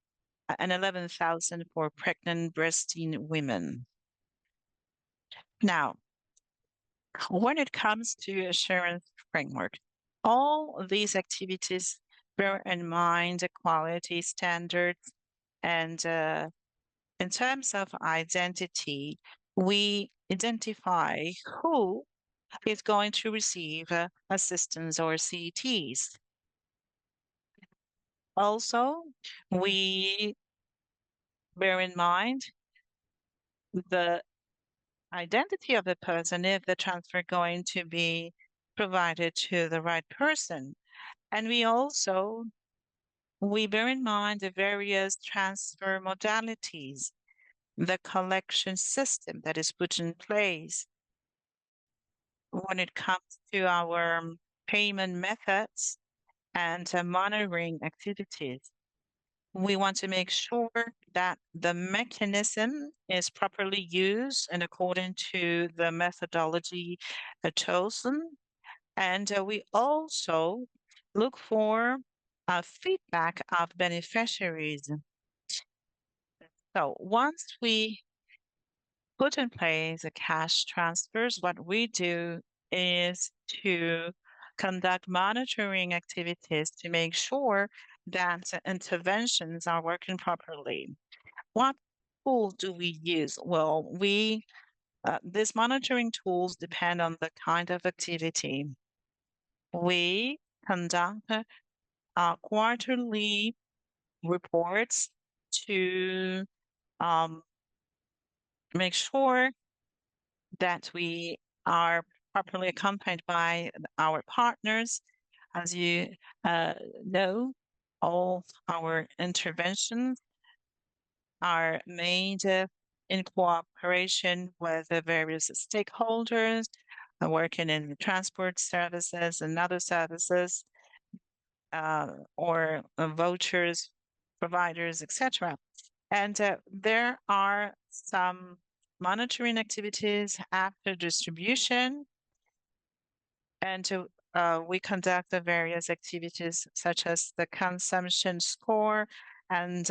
11,000 for pregnant breastfeeding women. Now, when it comes to assurance framework, all these activities bear in mind the quality standards, and in terms of identity, we identify who is going to receive assistance or CTs. Also, we bear in mind the identity of the person, if the transfer going to be provided to the right person. And we bear in mind the various transfer modalities, the collection system that is put in place. When it comes to our payment methods and monitoring activities. We want to make sure that the mechanism is properly used and according to the methodology chosen. And we also look for feedback of beneficiaries. So once we put in place the cash transfers, what we do is to conduct monitoring activities to make sure that interventions are working properly. What tools do we use? Well, these monitoring tools depend on the kind of activity. We conduct quarterly reports to make sure that we are properly accompanied by our partners. As you know, all our interventions are made in cooperation with the various stakeholders working in transport services and other services or vouchers providers, etc. And there are some monitoring activities after distribution, and we conduct the various activities such as the consumption score and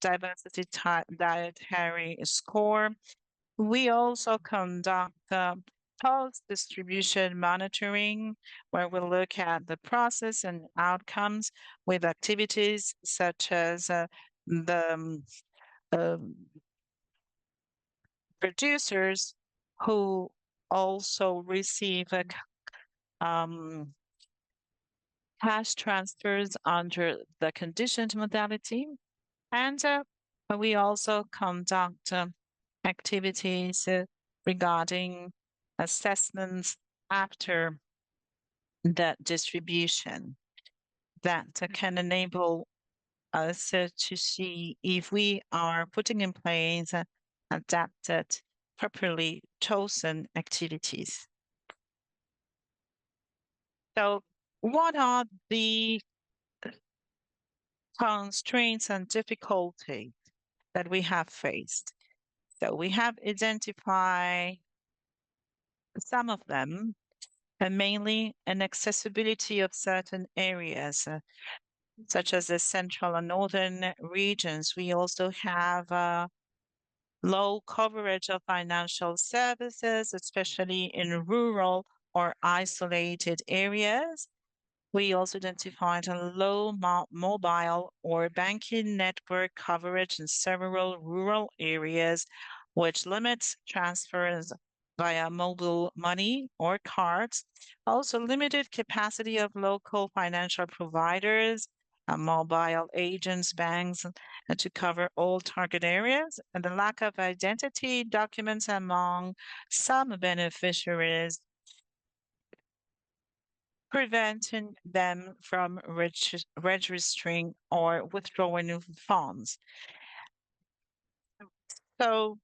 diversity dietary score. We also conduct post-distribution monitoring, where we look at the process and outcomes with activities such as the producers who also receive cash transfers under the conditioned modality. And we also conduct activities regarding assessments after the distribution that can enable us to see if we are putting in place adapted, properly chosen activities. So what are the constraints and difficulties that we have faced? So we have identified some of them, and mainly inaccessibility of certain areas, such as the central and northern regions. We also have low coverage of financial services, especially in rural or isolated areas. We also identified a low mobile or banking network coverage in several rural areas, which limits transfers via mobile money or cards. Also, limited capacity of local financial providers, mobile agents, banks, to cover all target areas, and the lack of identity documents among some beneficiaries, preventing them from registering or withdrawing funds. So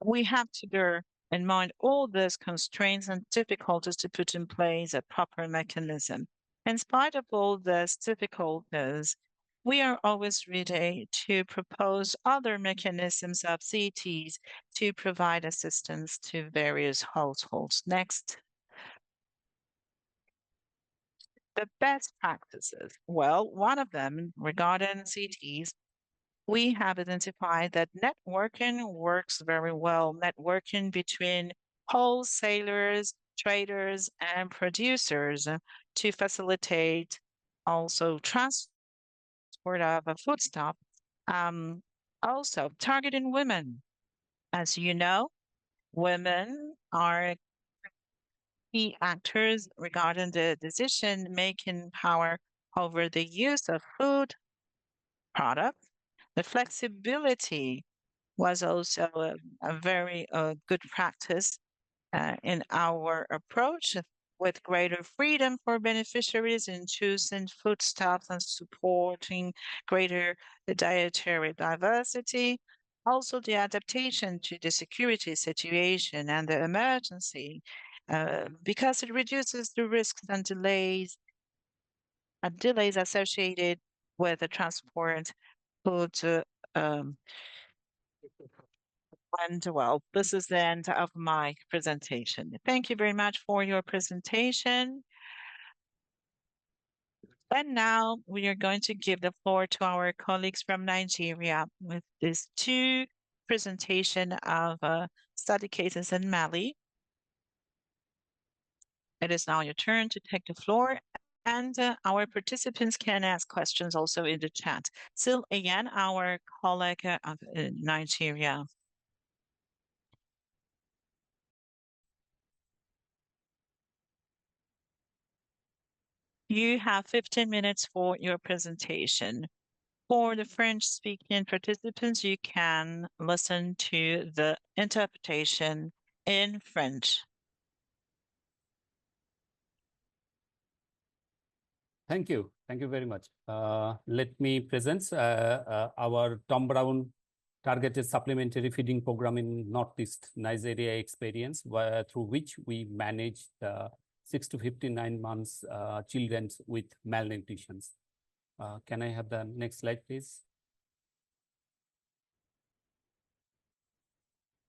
we have to bear in mind all these constraints and difficulties to put in place a proper mechanism. In spite of all these difficulties, we are always ready to propose other mechanisms of CTs to provide assistance to various households. Next. The best practices. Well, one of them regarding CTs, we have identified that networking works very well. Networking between wholesalers, traders, and producers to facilitate also transport of a foodstuff. Also, targeting women. As you know, women are key actors regarding the decision-making power over the use of food products. The flexibility was also a very good practice in our approach, with greater freedom for beneficiaries in choosing foodstuffs and supporting greater dietary diversity. Also, the adaptation to the security situation and the emergency, because it reduces the risks and delays delays associated with the transport food. And well, this is the end of my presentation. Thank you very much for your presentation. And now we are going to give the floor to our colleagues from Nigeria with these two presentation of study cases in Mali. It is now your turn to take the floor, and our participants can ask questions also in the chat. So again, our colleague of Nigeria. You have 15 minutes for your presentation. For the French-speaking participants, you can listen to the interpretation in French. Thank you. Thank you very much. Let me present our Tom Brown targeted supplementary feeding program in Northeast Nigeria experience, through which we manage the 6 to 59 months children with malnutrition. Can I have the next slide, please?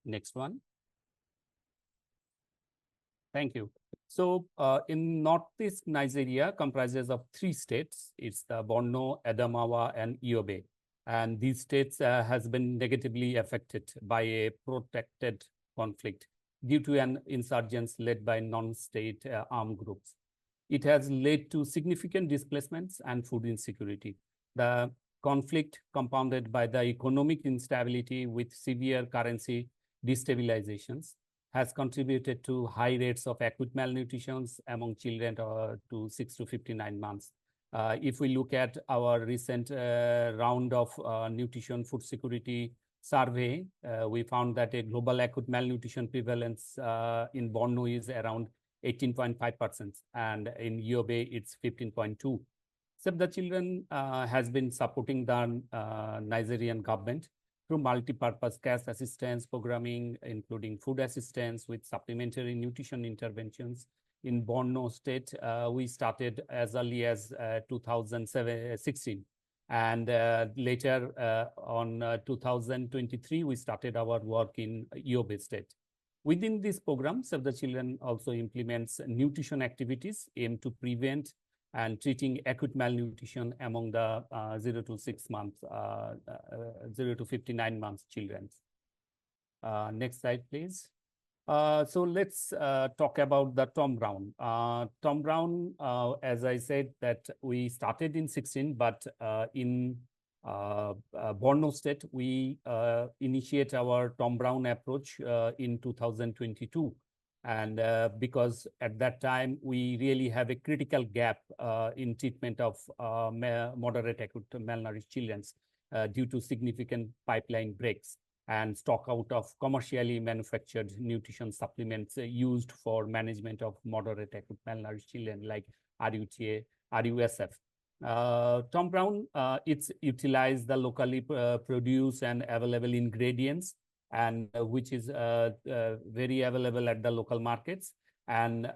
Next one. Thank you. So in Northeast Nigeria comprises of 3 states. It's the Borno, Adamawa, and Yobe. And these states has been negatively affected by a protracted conflict due to an insurgence led by non-state armed groups. It has led to significant displacements and food insecurity. The conflict, compounded by the economic instability with severe currency destabilizations, has contributed to high rates of acute malnutrition among children to 6 to 59 months. If we look at our recent round of nutrition food security survey, we found that a global acute malnutrition prevalence in Borno is around 18.5%, and in Yobe it's 15.2%. Save the Children has been supporting the Nigerian government through multi-purpose cash assistance programming, including food assistance with supplementary nutrition interventions. In Borno State, we started as early as 2016. And later on 2023, we started our work in Yobe State. Within this program, Save the Children also implements nutrition activities aimed to prevent and treating acute malnutrition among the 0 to 59 months children. Next slide, please. So let's talk about the Tom Brown. Tom Brown, as I said, that we started in 16, but in Borno State, we initiate our Tom Brown approach in 2022. And because at that time, we really have a critical gap in treatment of moderate acute malnourished children due to significant pipeline breaks and stock out of commercially manufactured nutrition supplements used for management of moderate acute malnourished children like RUTA, RUSF. Tom Brown, it's utilized the locally produced and available ingredients, and which is very available at the local markets. And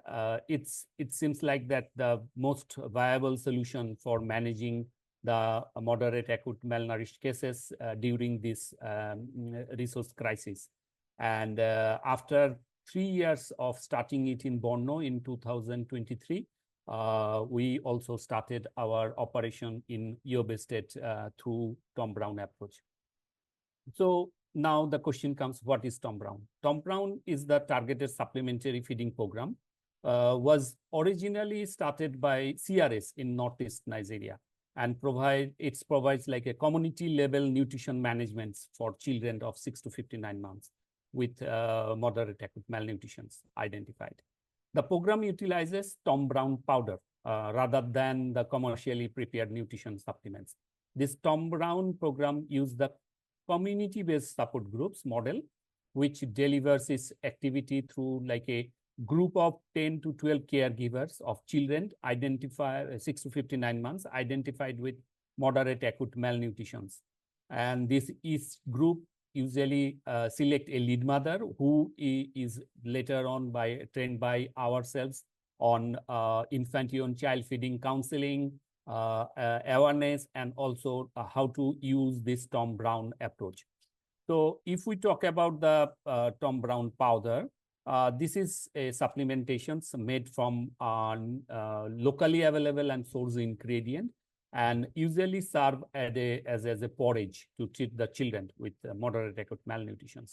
it seems like that the most viable solution for managing the moderate acute malnourished cases during this resource crisis. And after 3 years of starting it in Borno in 2023, we also started our operation in Yobe State through Tom Brown approach. So now the question comes, what is Tom Brown? Tom Brown is the targeted supplementary feeding program, was originally started by CRS in Northeast Nigeria, and provides like a community level nutrition management for children of 6 to 59 months with moderate acute malnutrition identified. The program utilizes Tom Brown powder rather than the commercially prepared nutrition supplements. This Tom Brown program uses the community-based support groups model, which delivers its activity through like a group of 10 to 12 caregivers of children identified 6 to 59 months identified with moderate acute malnutrition. And this group usually select a lead mother who is later on trained by ourselves on infant and child feeding counseling, awareness, and also how to use this Thom Browne approach. So if we talk about the Thom Browne powder, this is a supplementations made from locally available and source ingredient, and usually serve as a porridge to treat the children with moderate acute malnutrition.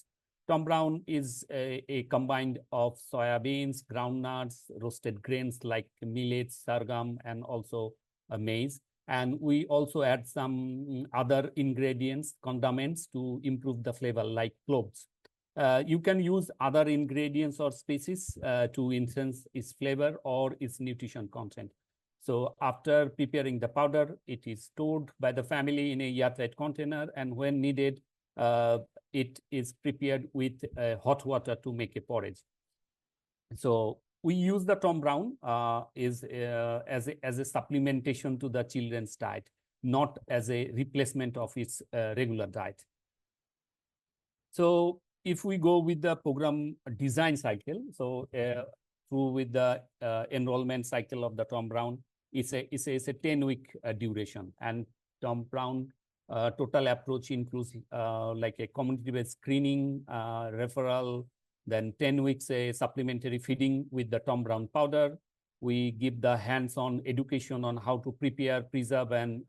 Thom Browne is a combined of soybeans, groundnuts, roasted grains like millet, sorghum, and also maize. And we also add some other ingredients, condiments to improve the flavor like cloves. You can use other ingredients or species to enhance its flavor or its nutrition content. So after preparing the powder, it is stored by the family in a airtight container, and when needed, it is prepared with hot water to make a porridge. So we use the Thom Browne as a supplementation to the children's diet, not as a replacement of its regular diet. So if we go with the program design cycle, so through with the enrollment cycle of the Thom Browne, it's a 10-week duration, and Thom Browne total approach includes like a community-based screening, referral, then 10 weeks a supplementary feeding with the Thom Browne powder. We give the hands-on education on how to prepare, preserve, and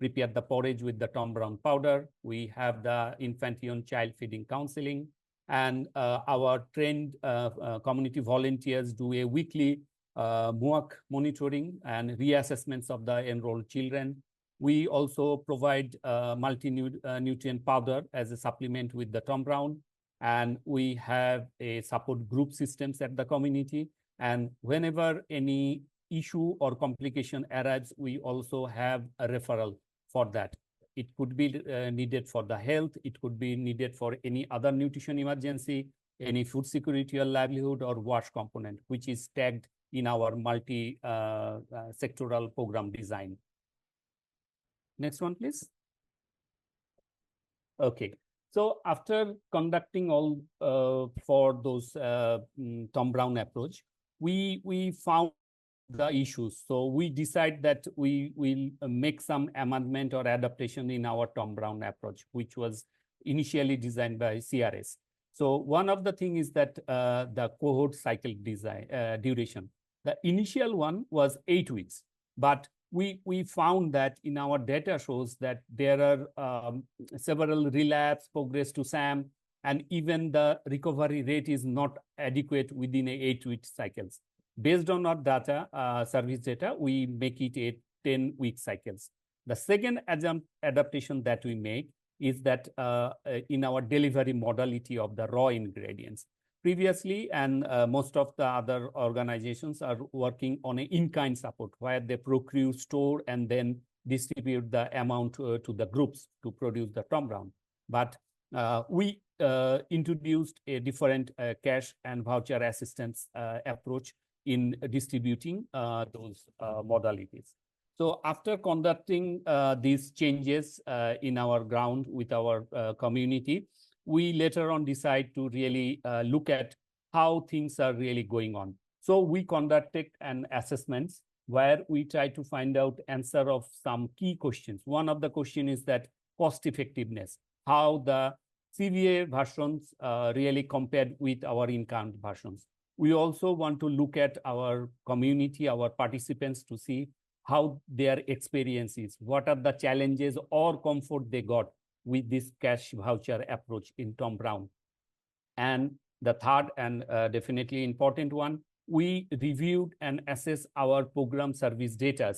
prepare the porridge with the Thom Browne powder. We have the infant child feeding counseling, and our trained community volunteers do a weekly MUAC monitoring and reassessments of the enrolled children. We also provide multi-nutrient powder as a supplement with the Thom Browne, and we have a support group systems at the community. And whenever any issue or complication arrives, we also have a referral for that. It could be needed for the health, it could be needed for any other nutrition emergency, any food security or livelihood or wash component, which is tagged in our multi-sectoral program design. Next one, please. Okay. So after conducting all for those Thom Browne approach, we found the issues. So we decide that we will make some amendment or adaptation in our Thom Browne approach, which was initially designed by CRS. So one of the things is that the cohort cycle design duration. The initial one was 8 weeks, but we found that in our data shows that there are several relapse, progress to SAM, and even the recovery rate is not adequate within a 8-week cycles. Based on our data, service data, we make it a 10-week cycles. The second adaptation that we make is that in our delivery modality of the raw ingredients. Previously, and most of the other organizations are working on an in-kind support, where they procure, store, and then distribute the amount to the groups to produce the Thom Browne. But we introduced a different cash and voucher assistance approach in distributing those modalities. So after conducting these changes in our ground with our community, we later on decide to really look at how things are really going on. So we conducted an assessments where we try to find out answer of some key questions. One of the question is that cost effectiveness, how the CVA versions really compared with our in-kind versions. We also want to look at our community, our participants, to see how their experience is, what are the challenges or comfort they got with this cash voucher approach in Thom Browne. And the third and definitely important one, we reviewed and assessed our program service data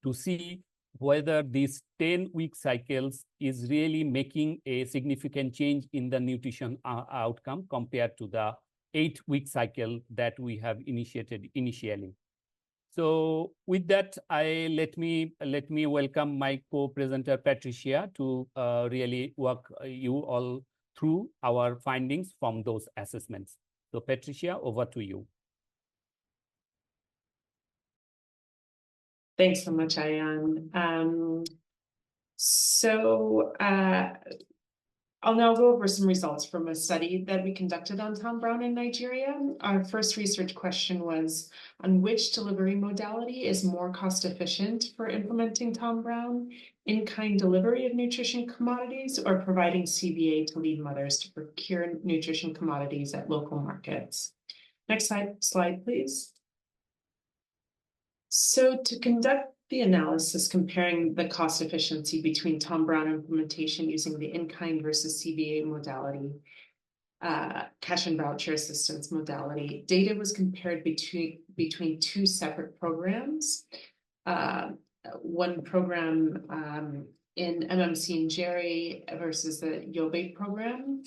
to see whether these 10-week cycles is really making a significant change in the nutrition outcome compared to the 8-week cycle that we have initiated initially. So with that, let me welcome my co-presenter Patricia to really walk you all through our findings from those assessments. So Patricia, over to you. Thanks so much, Ayan. I'll now go over some results from a study that we conducted on Tom Brown in Nigeria. Our first research question was, on which delivery modality is more cost efficient for implementing Tom Brown? In-kind delivery of nutrition commodities or providing CVA to lead mothers to procure nutrition commodities at local markets? Next slide, please. So to conduct the analysis comparing the cost efficiency between Tom Brown implementation using the in-kind versus CVA modality, cash and voucher assistance modality, data was compared between two separate programs. One program in MMC and Jerry versus the 𝗂𝗍𝗶𝘁 program.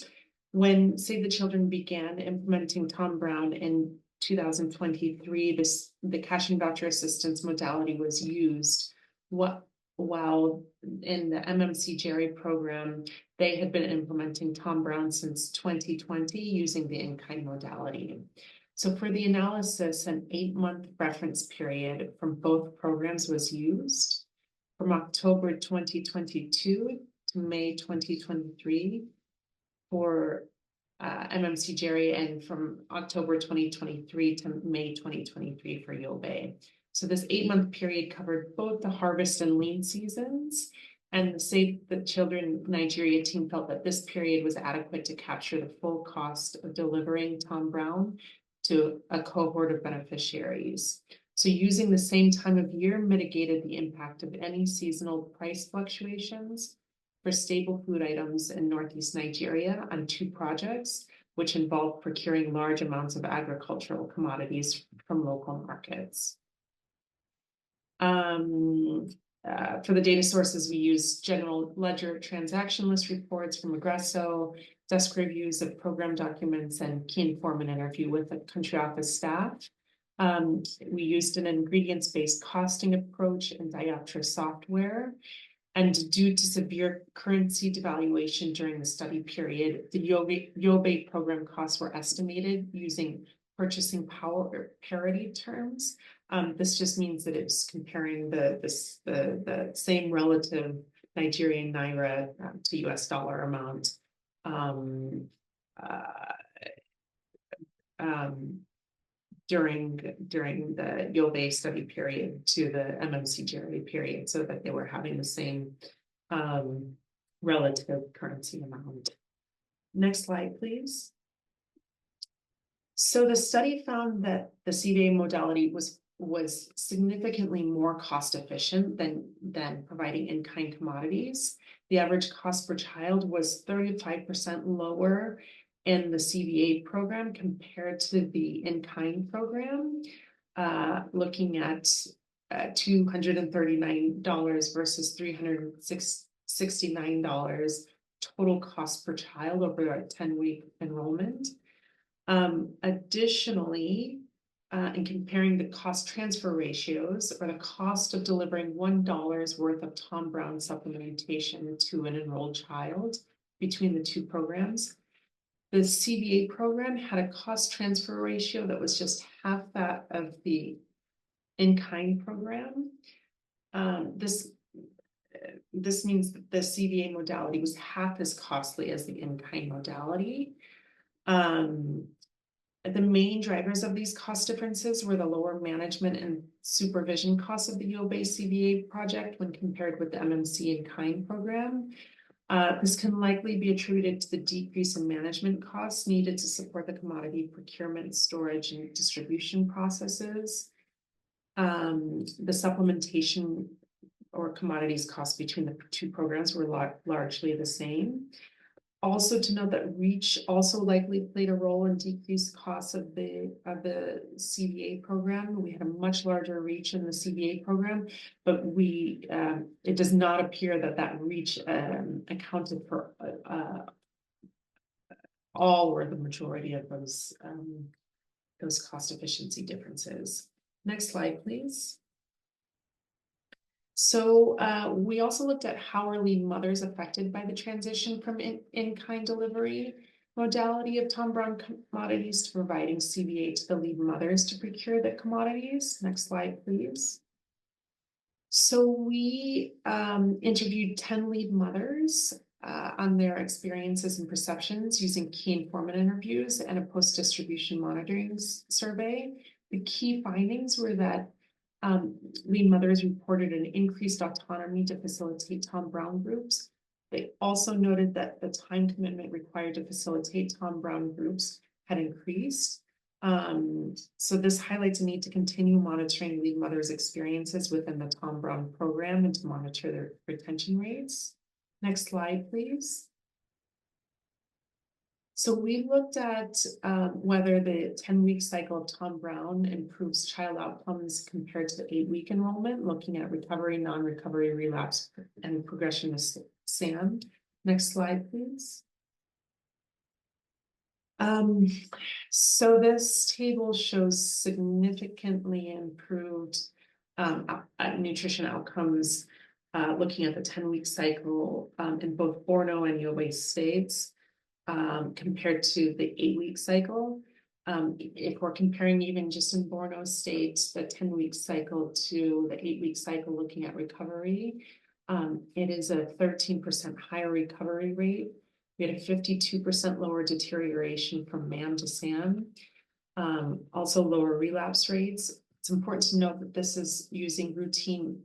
When Save the Children began implementing Tom Brown in 2023, the cash and voucher assistance modality was used. While in the MMC Jerry program, they had been implementing Tom Brown since 2020 using the in-kind modality. So for the analysis, an 8-month reference period from both programs was used. From October 2022 to May 2023 for MMC Jerry, and from October 2023 to May 2023 for 𝗂𝗍𝗶. So this 8-month period covered both the harvest and lean seasons, and the Save the Children Nigeria team felt that this period was adequate to capture the full cost of delivering Tom Brown to a cohort of beneficiaries. So using the same time of year mitigated the impact of any seasonal price fluctuations for staple food items in Northeast Nigeria on 2 projects, which involved procuring large amounts of agricultural commodities from local markets. For the data sources, we used general ledger transaction list reports from Agresso, desk reviews of program documents, and key informant interview with the country office staff. We used an ingredients-based costing approach and dioptra software. And due to severe currency devaluation during the study period, the 𝗂𝗍𝗶 program costs were estimated using purchasing power parity terms. This just means that it's comparing the same relative Nigerian naira to US dollar amount during the 𝗂𝗍 study period to the MMC Jerry period, so that they were having the same relative currency amount. Next slide, please. So the study found that the CVA modality was significantly more cost efficient than providing in-kind commodities. The average cost per child was 35% lower in the CVA program compared to the in-kind program, looking at $239 versus $369 total cost per child over a 10-week enrollment. Additionally, in comparing the cost transfer ratios, or the cost of delivering $1 worth of Tom Brown supplementation to an enrolled child between the 2 programs, the CVA program had a cost transfer ratio that was just half that of the in-kind program. This means that the CVA modality was half as costly as the in-kind modality. The main drivers of these cost differences were the lower management and supervision costs of the 𝗂𝗍𝗶 CVA project when compared with the MMC in-kind program. This can likely be attributed to the decrease in management costs needed to support the commodity procurement, storage, and distribution processes. The supplementation or commodities costs between the 2 programs were largely the same. Also to note that REACH also likely played a role in decreased costs of the CVA program. We had a much larger REACH in the CVA program, but it does not appear that REACH accounted for all or the majority of those cost efficiency differences. Next slide, please. So we also looked at how are lead mothers affected by the transition from in-kind delivery modality of Tom Brown commodities to providing CVA to the lead mothers to procure the commodities. Next slide, please. So we interviewed 10 lead mothers on their experiences and perceptions using key informant interviews and a post-distribution monitoring survey. The key findings were that lead mothers reported an increased autonomy to facilitate Tom Brown groups. They also noted that the time commitment required to facilitate Tom Brown groups had increased. So this highlights a need to continue monitoring lead mothers' experiences within the Tom Brown program and to monitor their retention rates. Next slide, please. So we looked at whether the 10-week cycle of Tom Brown improves child outcomes compared to the 8-week enrollment, looking at recovery, non-recovery, relapse, and progression of SAM. Next slide, please. So this table shows significantly improved nutrition outcomes looking at the 10-week cycle in both Borno and Yobe states compared to the 8-week cycle. If we're comparing even just in Borno state, the 10-week cycle to the 8-week cycle looking at recovery, it is a 13% higher recovery rate. We had a 52% lower deterioration from MAM to SAM, also lower relapse rates. It's important to note that this is using routine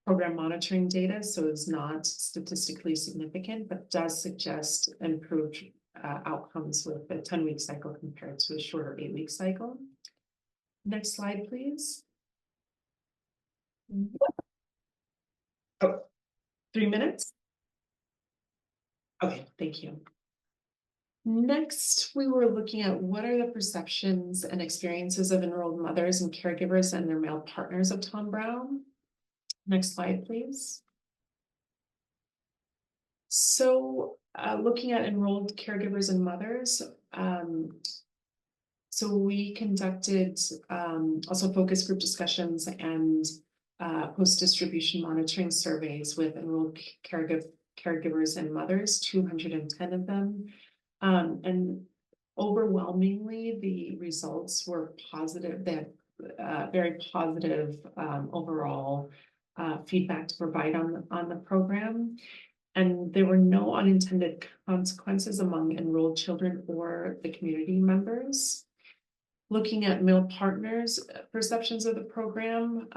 program monitoring data, so it's not statistically significant, but does suggest improved outcomes with the 10-week cycle compared to a shorter 8-week cycle. Next slide, please. Oh, 3 minutes? Okay, thank you. Next, we were looking at what are the perceptions and experiences of enrolled mothers and caregivers and their male partners of Tom Brown. Next slide, please. So looking at enrolled caregivers and mothers, so we conducted also focus group discussions and post-distribution monitoring surveys with enrolled caregivers and mothers, 210 of them. And overwhelmingly, the results were positive. They had very positive overall feedback to provide on the program. And there were no unintended consequences among enrolled children or the community members. Looking at male partners' perceptions of the program,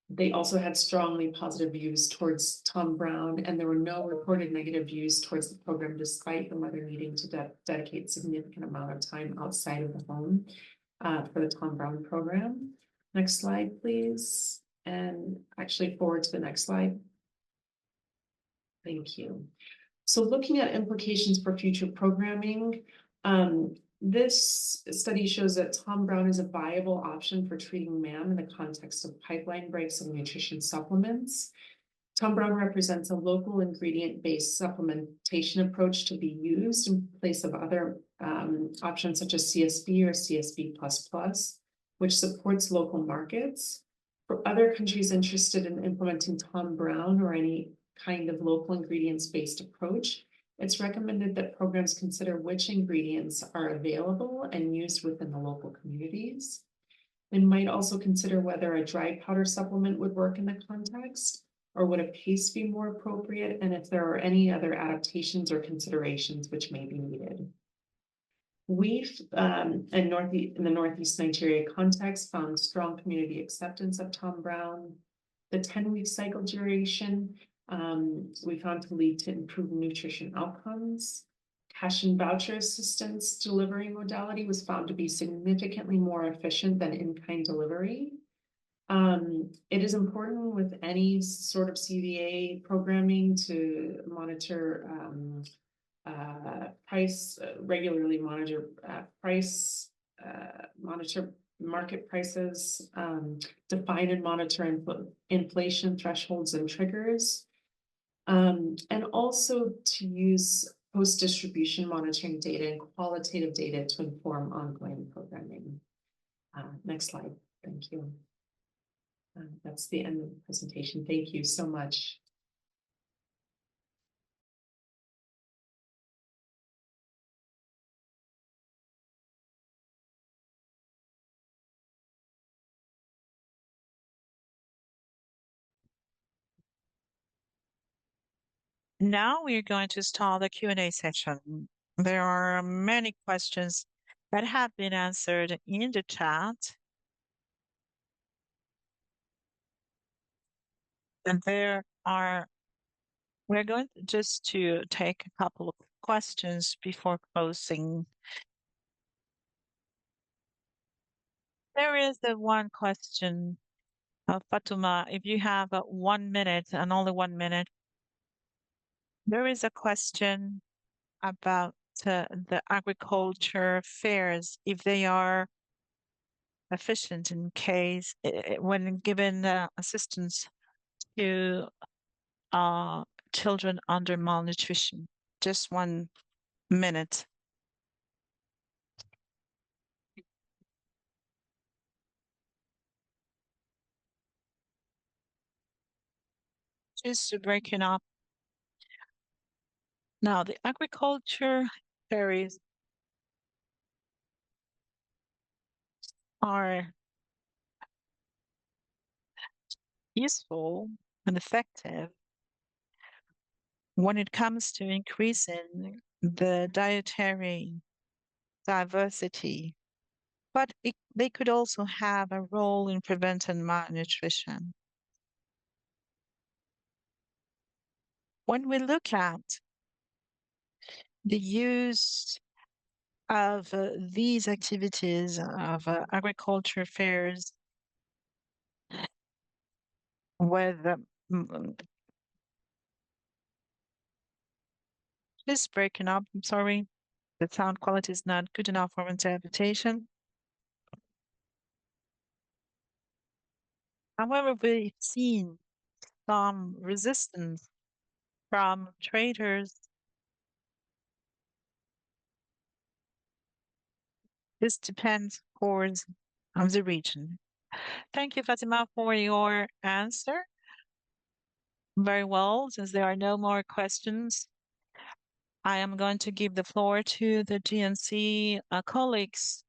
they also had strongly positive views towards Tom Brown, and there were no reported negative views towards the program, despite the mother needing to dedicate significant amount of time outside of the home for the Tom Brown program. Next slide, please. And actually forward to the next slide. Thank you. So looking at implications for future programming, this study shows that Tom Brown is a viable option for treating MAM in the context of pipeline breaks and nutrition supplements. Tom Brown represents a local ingredient-based supplementation approach to be used in place of other options such as CSV or CSV++, which supports local markets. For other countries interested in implementing Tom Brown or any kind of local ingredients-based approach, it's recommended that programs consider which ingredients are available and used within the local communities. They might also consider whether a dry powder supplement would work in the context, or would a paste be more appropriate, and if there are any other adaptations or considerations which may be needed. We've, in the Northeast Nigeria context, found strong community acceptance of Tom Brown. The 10-week cycle duration we found to lead to improved nutrition outcomes. Cash and voucher assistance delivery modality was found to be significantly more efficient than in-kind delivery. It is important with any sort of CVA programming to monitor price, regularly monitor price, monitor market prices, define and monitor inflation thresholds and triggers, and also to use post-distribution monitoring data and qualitative data to inform ongoing programming. Next slide, thank you. That's the end of the presentation. Thank you so much. Now we're going to start the Q&A session. There are many questions that have been answered in the chat. And we're going just to take a couple of questions before closing. There is the one question, Fatuma, if you have 1 minute and only 1 minute. There is a question about the agriculture fairs, if they are efficient in case when given assistance to children under malnutrition. Just 1 minute. Just breaking up. Now, the agriculture fairs are useful and effective when it comes to increasing the dietary diversity, but they could also have a role in preventing malnutrition. When we look at the use of these activities of agriculture fairs with just breaking up, I'm sorry, the sound quality is not good enough for interpretation. However, we've seen some resistance from traders. This depends, of course, on the region. Thank you, Fatima, for your answer. Very well. Since there are no more questions, I am going to give the floor to the GNC colleagues.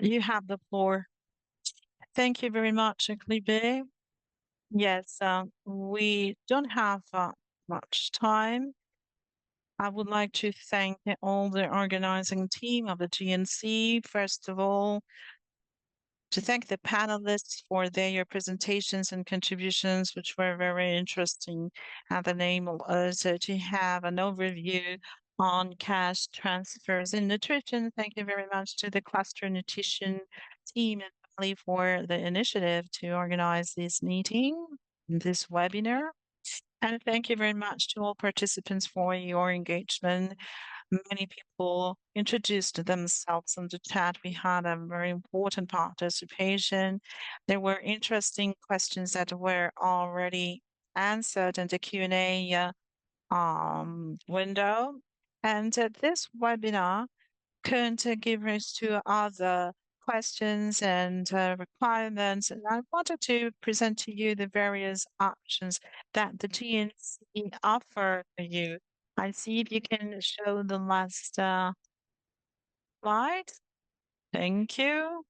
You have the floor. Thank you very much, 𝗃𝗃𝗃. Yes, we don't have much time. I would like to thank all the organizing team of the GNC. First of all, to thank the panelists for their presentations and contributions, which were very interesting, and enable us to have an overview on cash transfers in nutrition. Thank you very much to the cluster nutrition team and family for the initiative to organize this meeting, this webinar. And thank you very much to all participants for your engagement. Many people introduced themselves in the chat. We had a very important participation. There were interesting questions that were already answered in the Q&A window. And this webinar could give rise to other questions and requirements. And I wanted to present to you the various options that the GNC offer for you. I see if you can show the last slide. Thank you.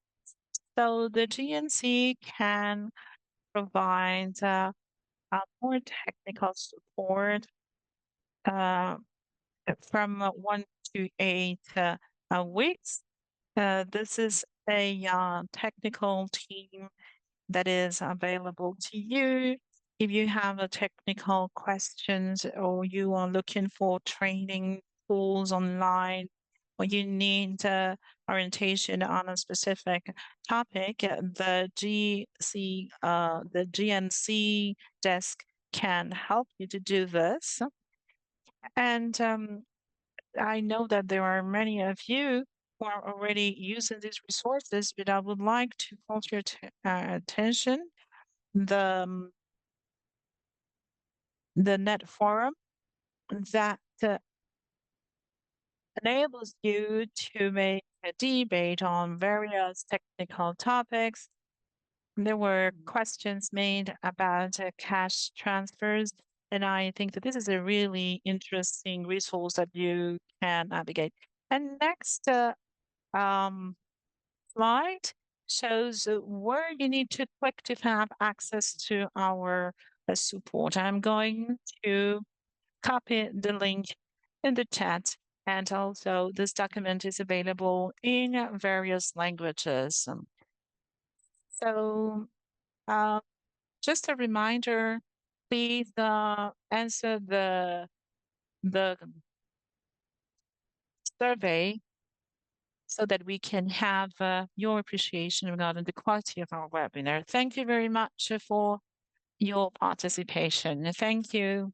So the GNC can provide more technical support from 1 to 8 weeks. This is a technical team that is available to you. If you have a technical questions or you are looking for training tools online, or you need orientation on a specific topic, the GNC desk can help you to do this. And I know that there are many of you who are already using these resources, but I would like to call your attention the net forum that enables you to make a debate on various technical topics. There were questions made about cash transfers, and I think that this is a really interesting resource that you can navigate. And next slide shows where you need to click to have access to our support. I'm going to copy the link in the chat, and also this document is available in various languages. So just a reminder, please answer the survey so that we can have your appreciation regarding the quality of our webinar. Thank you very much for your participation. Thank you.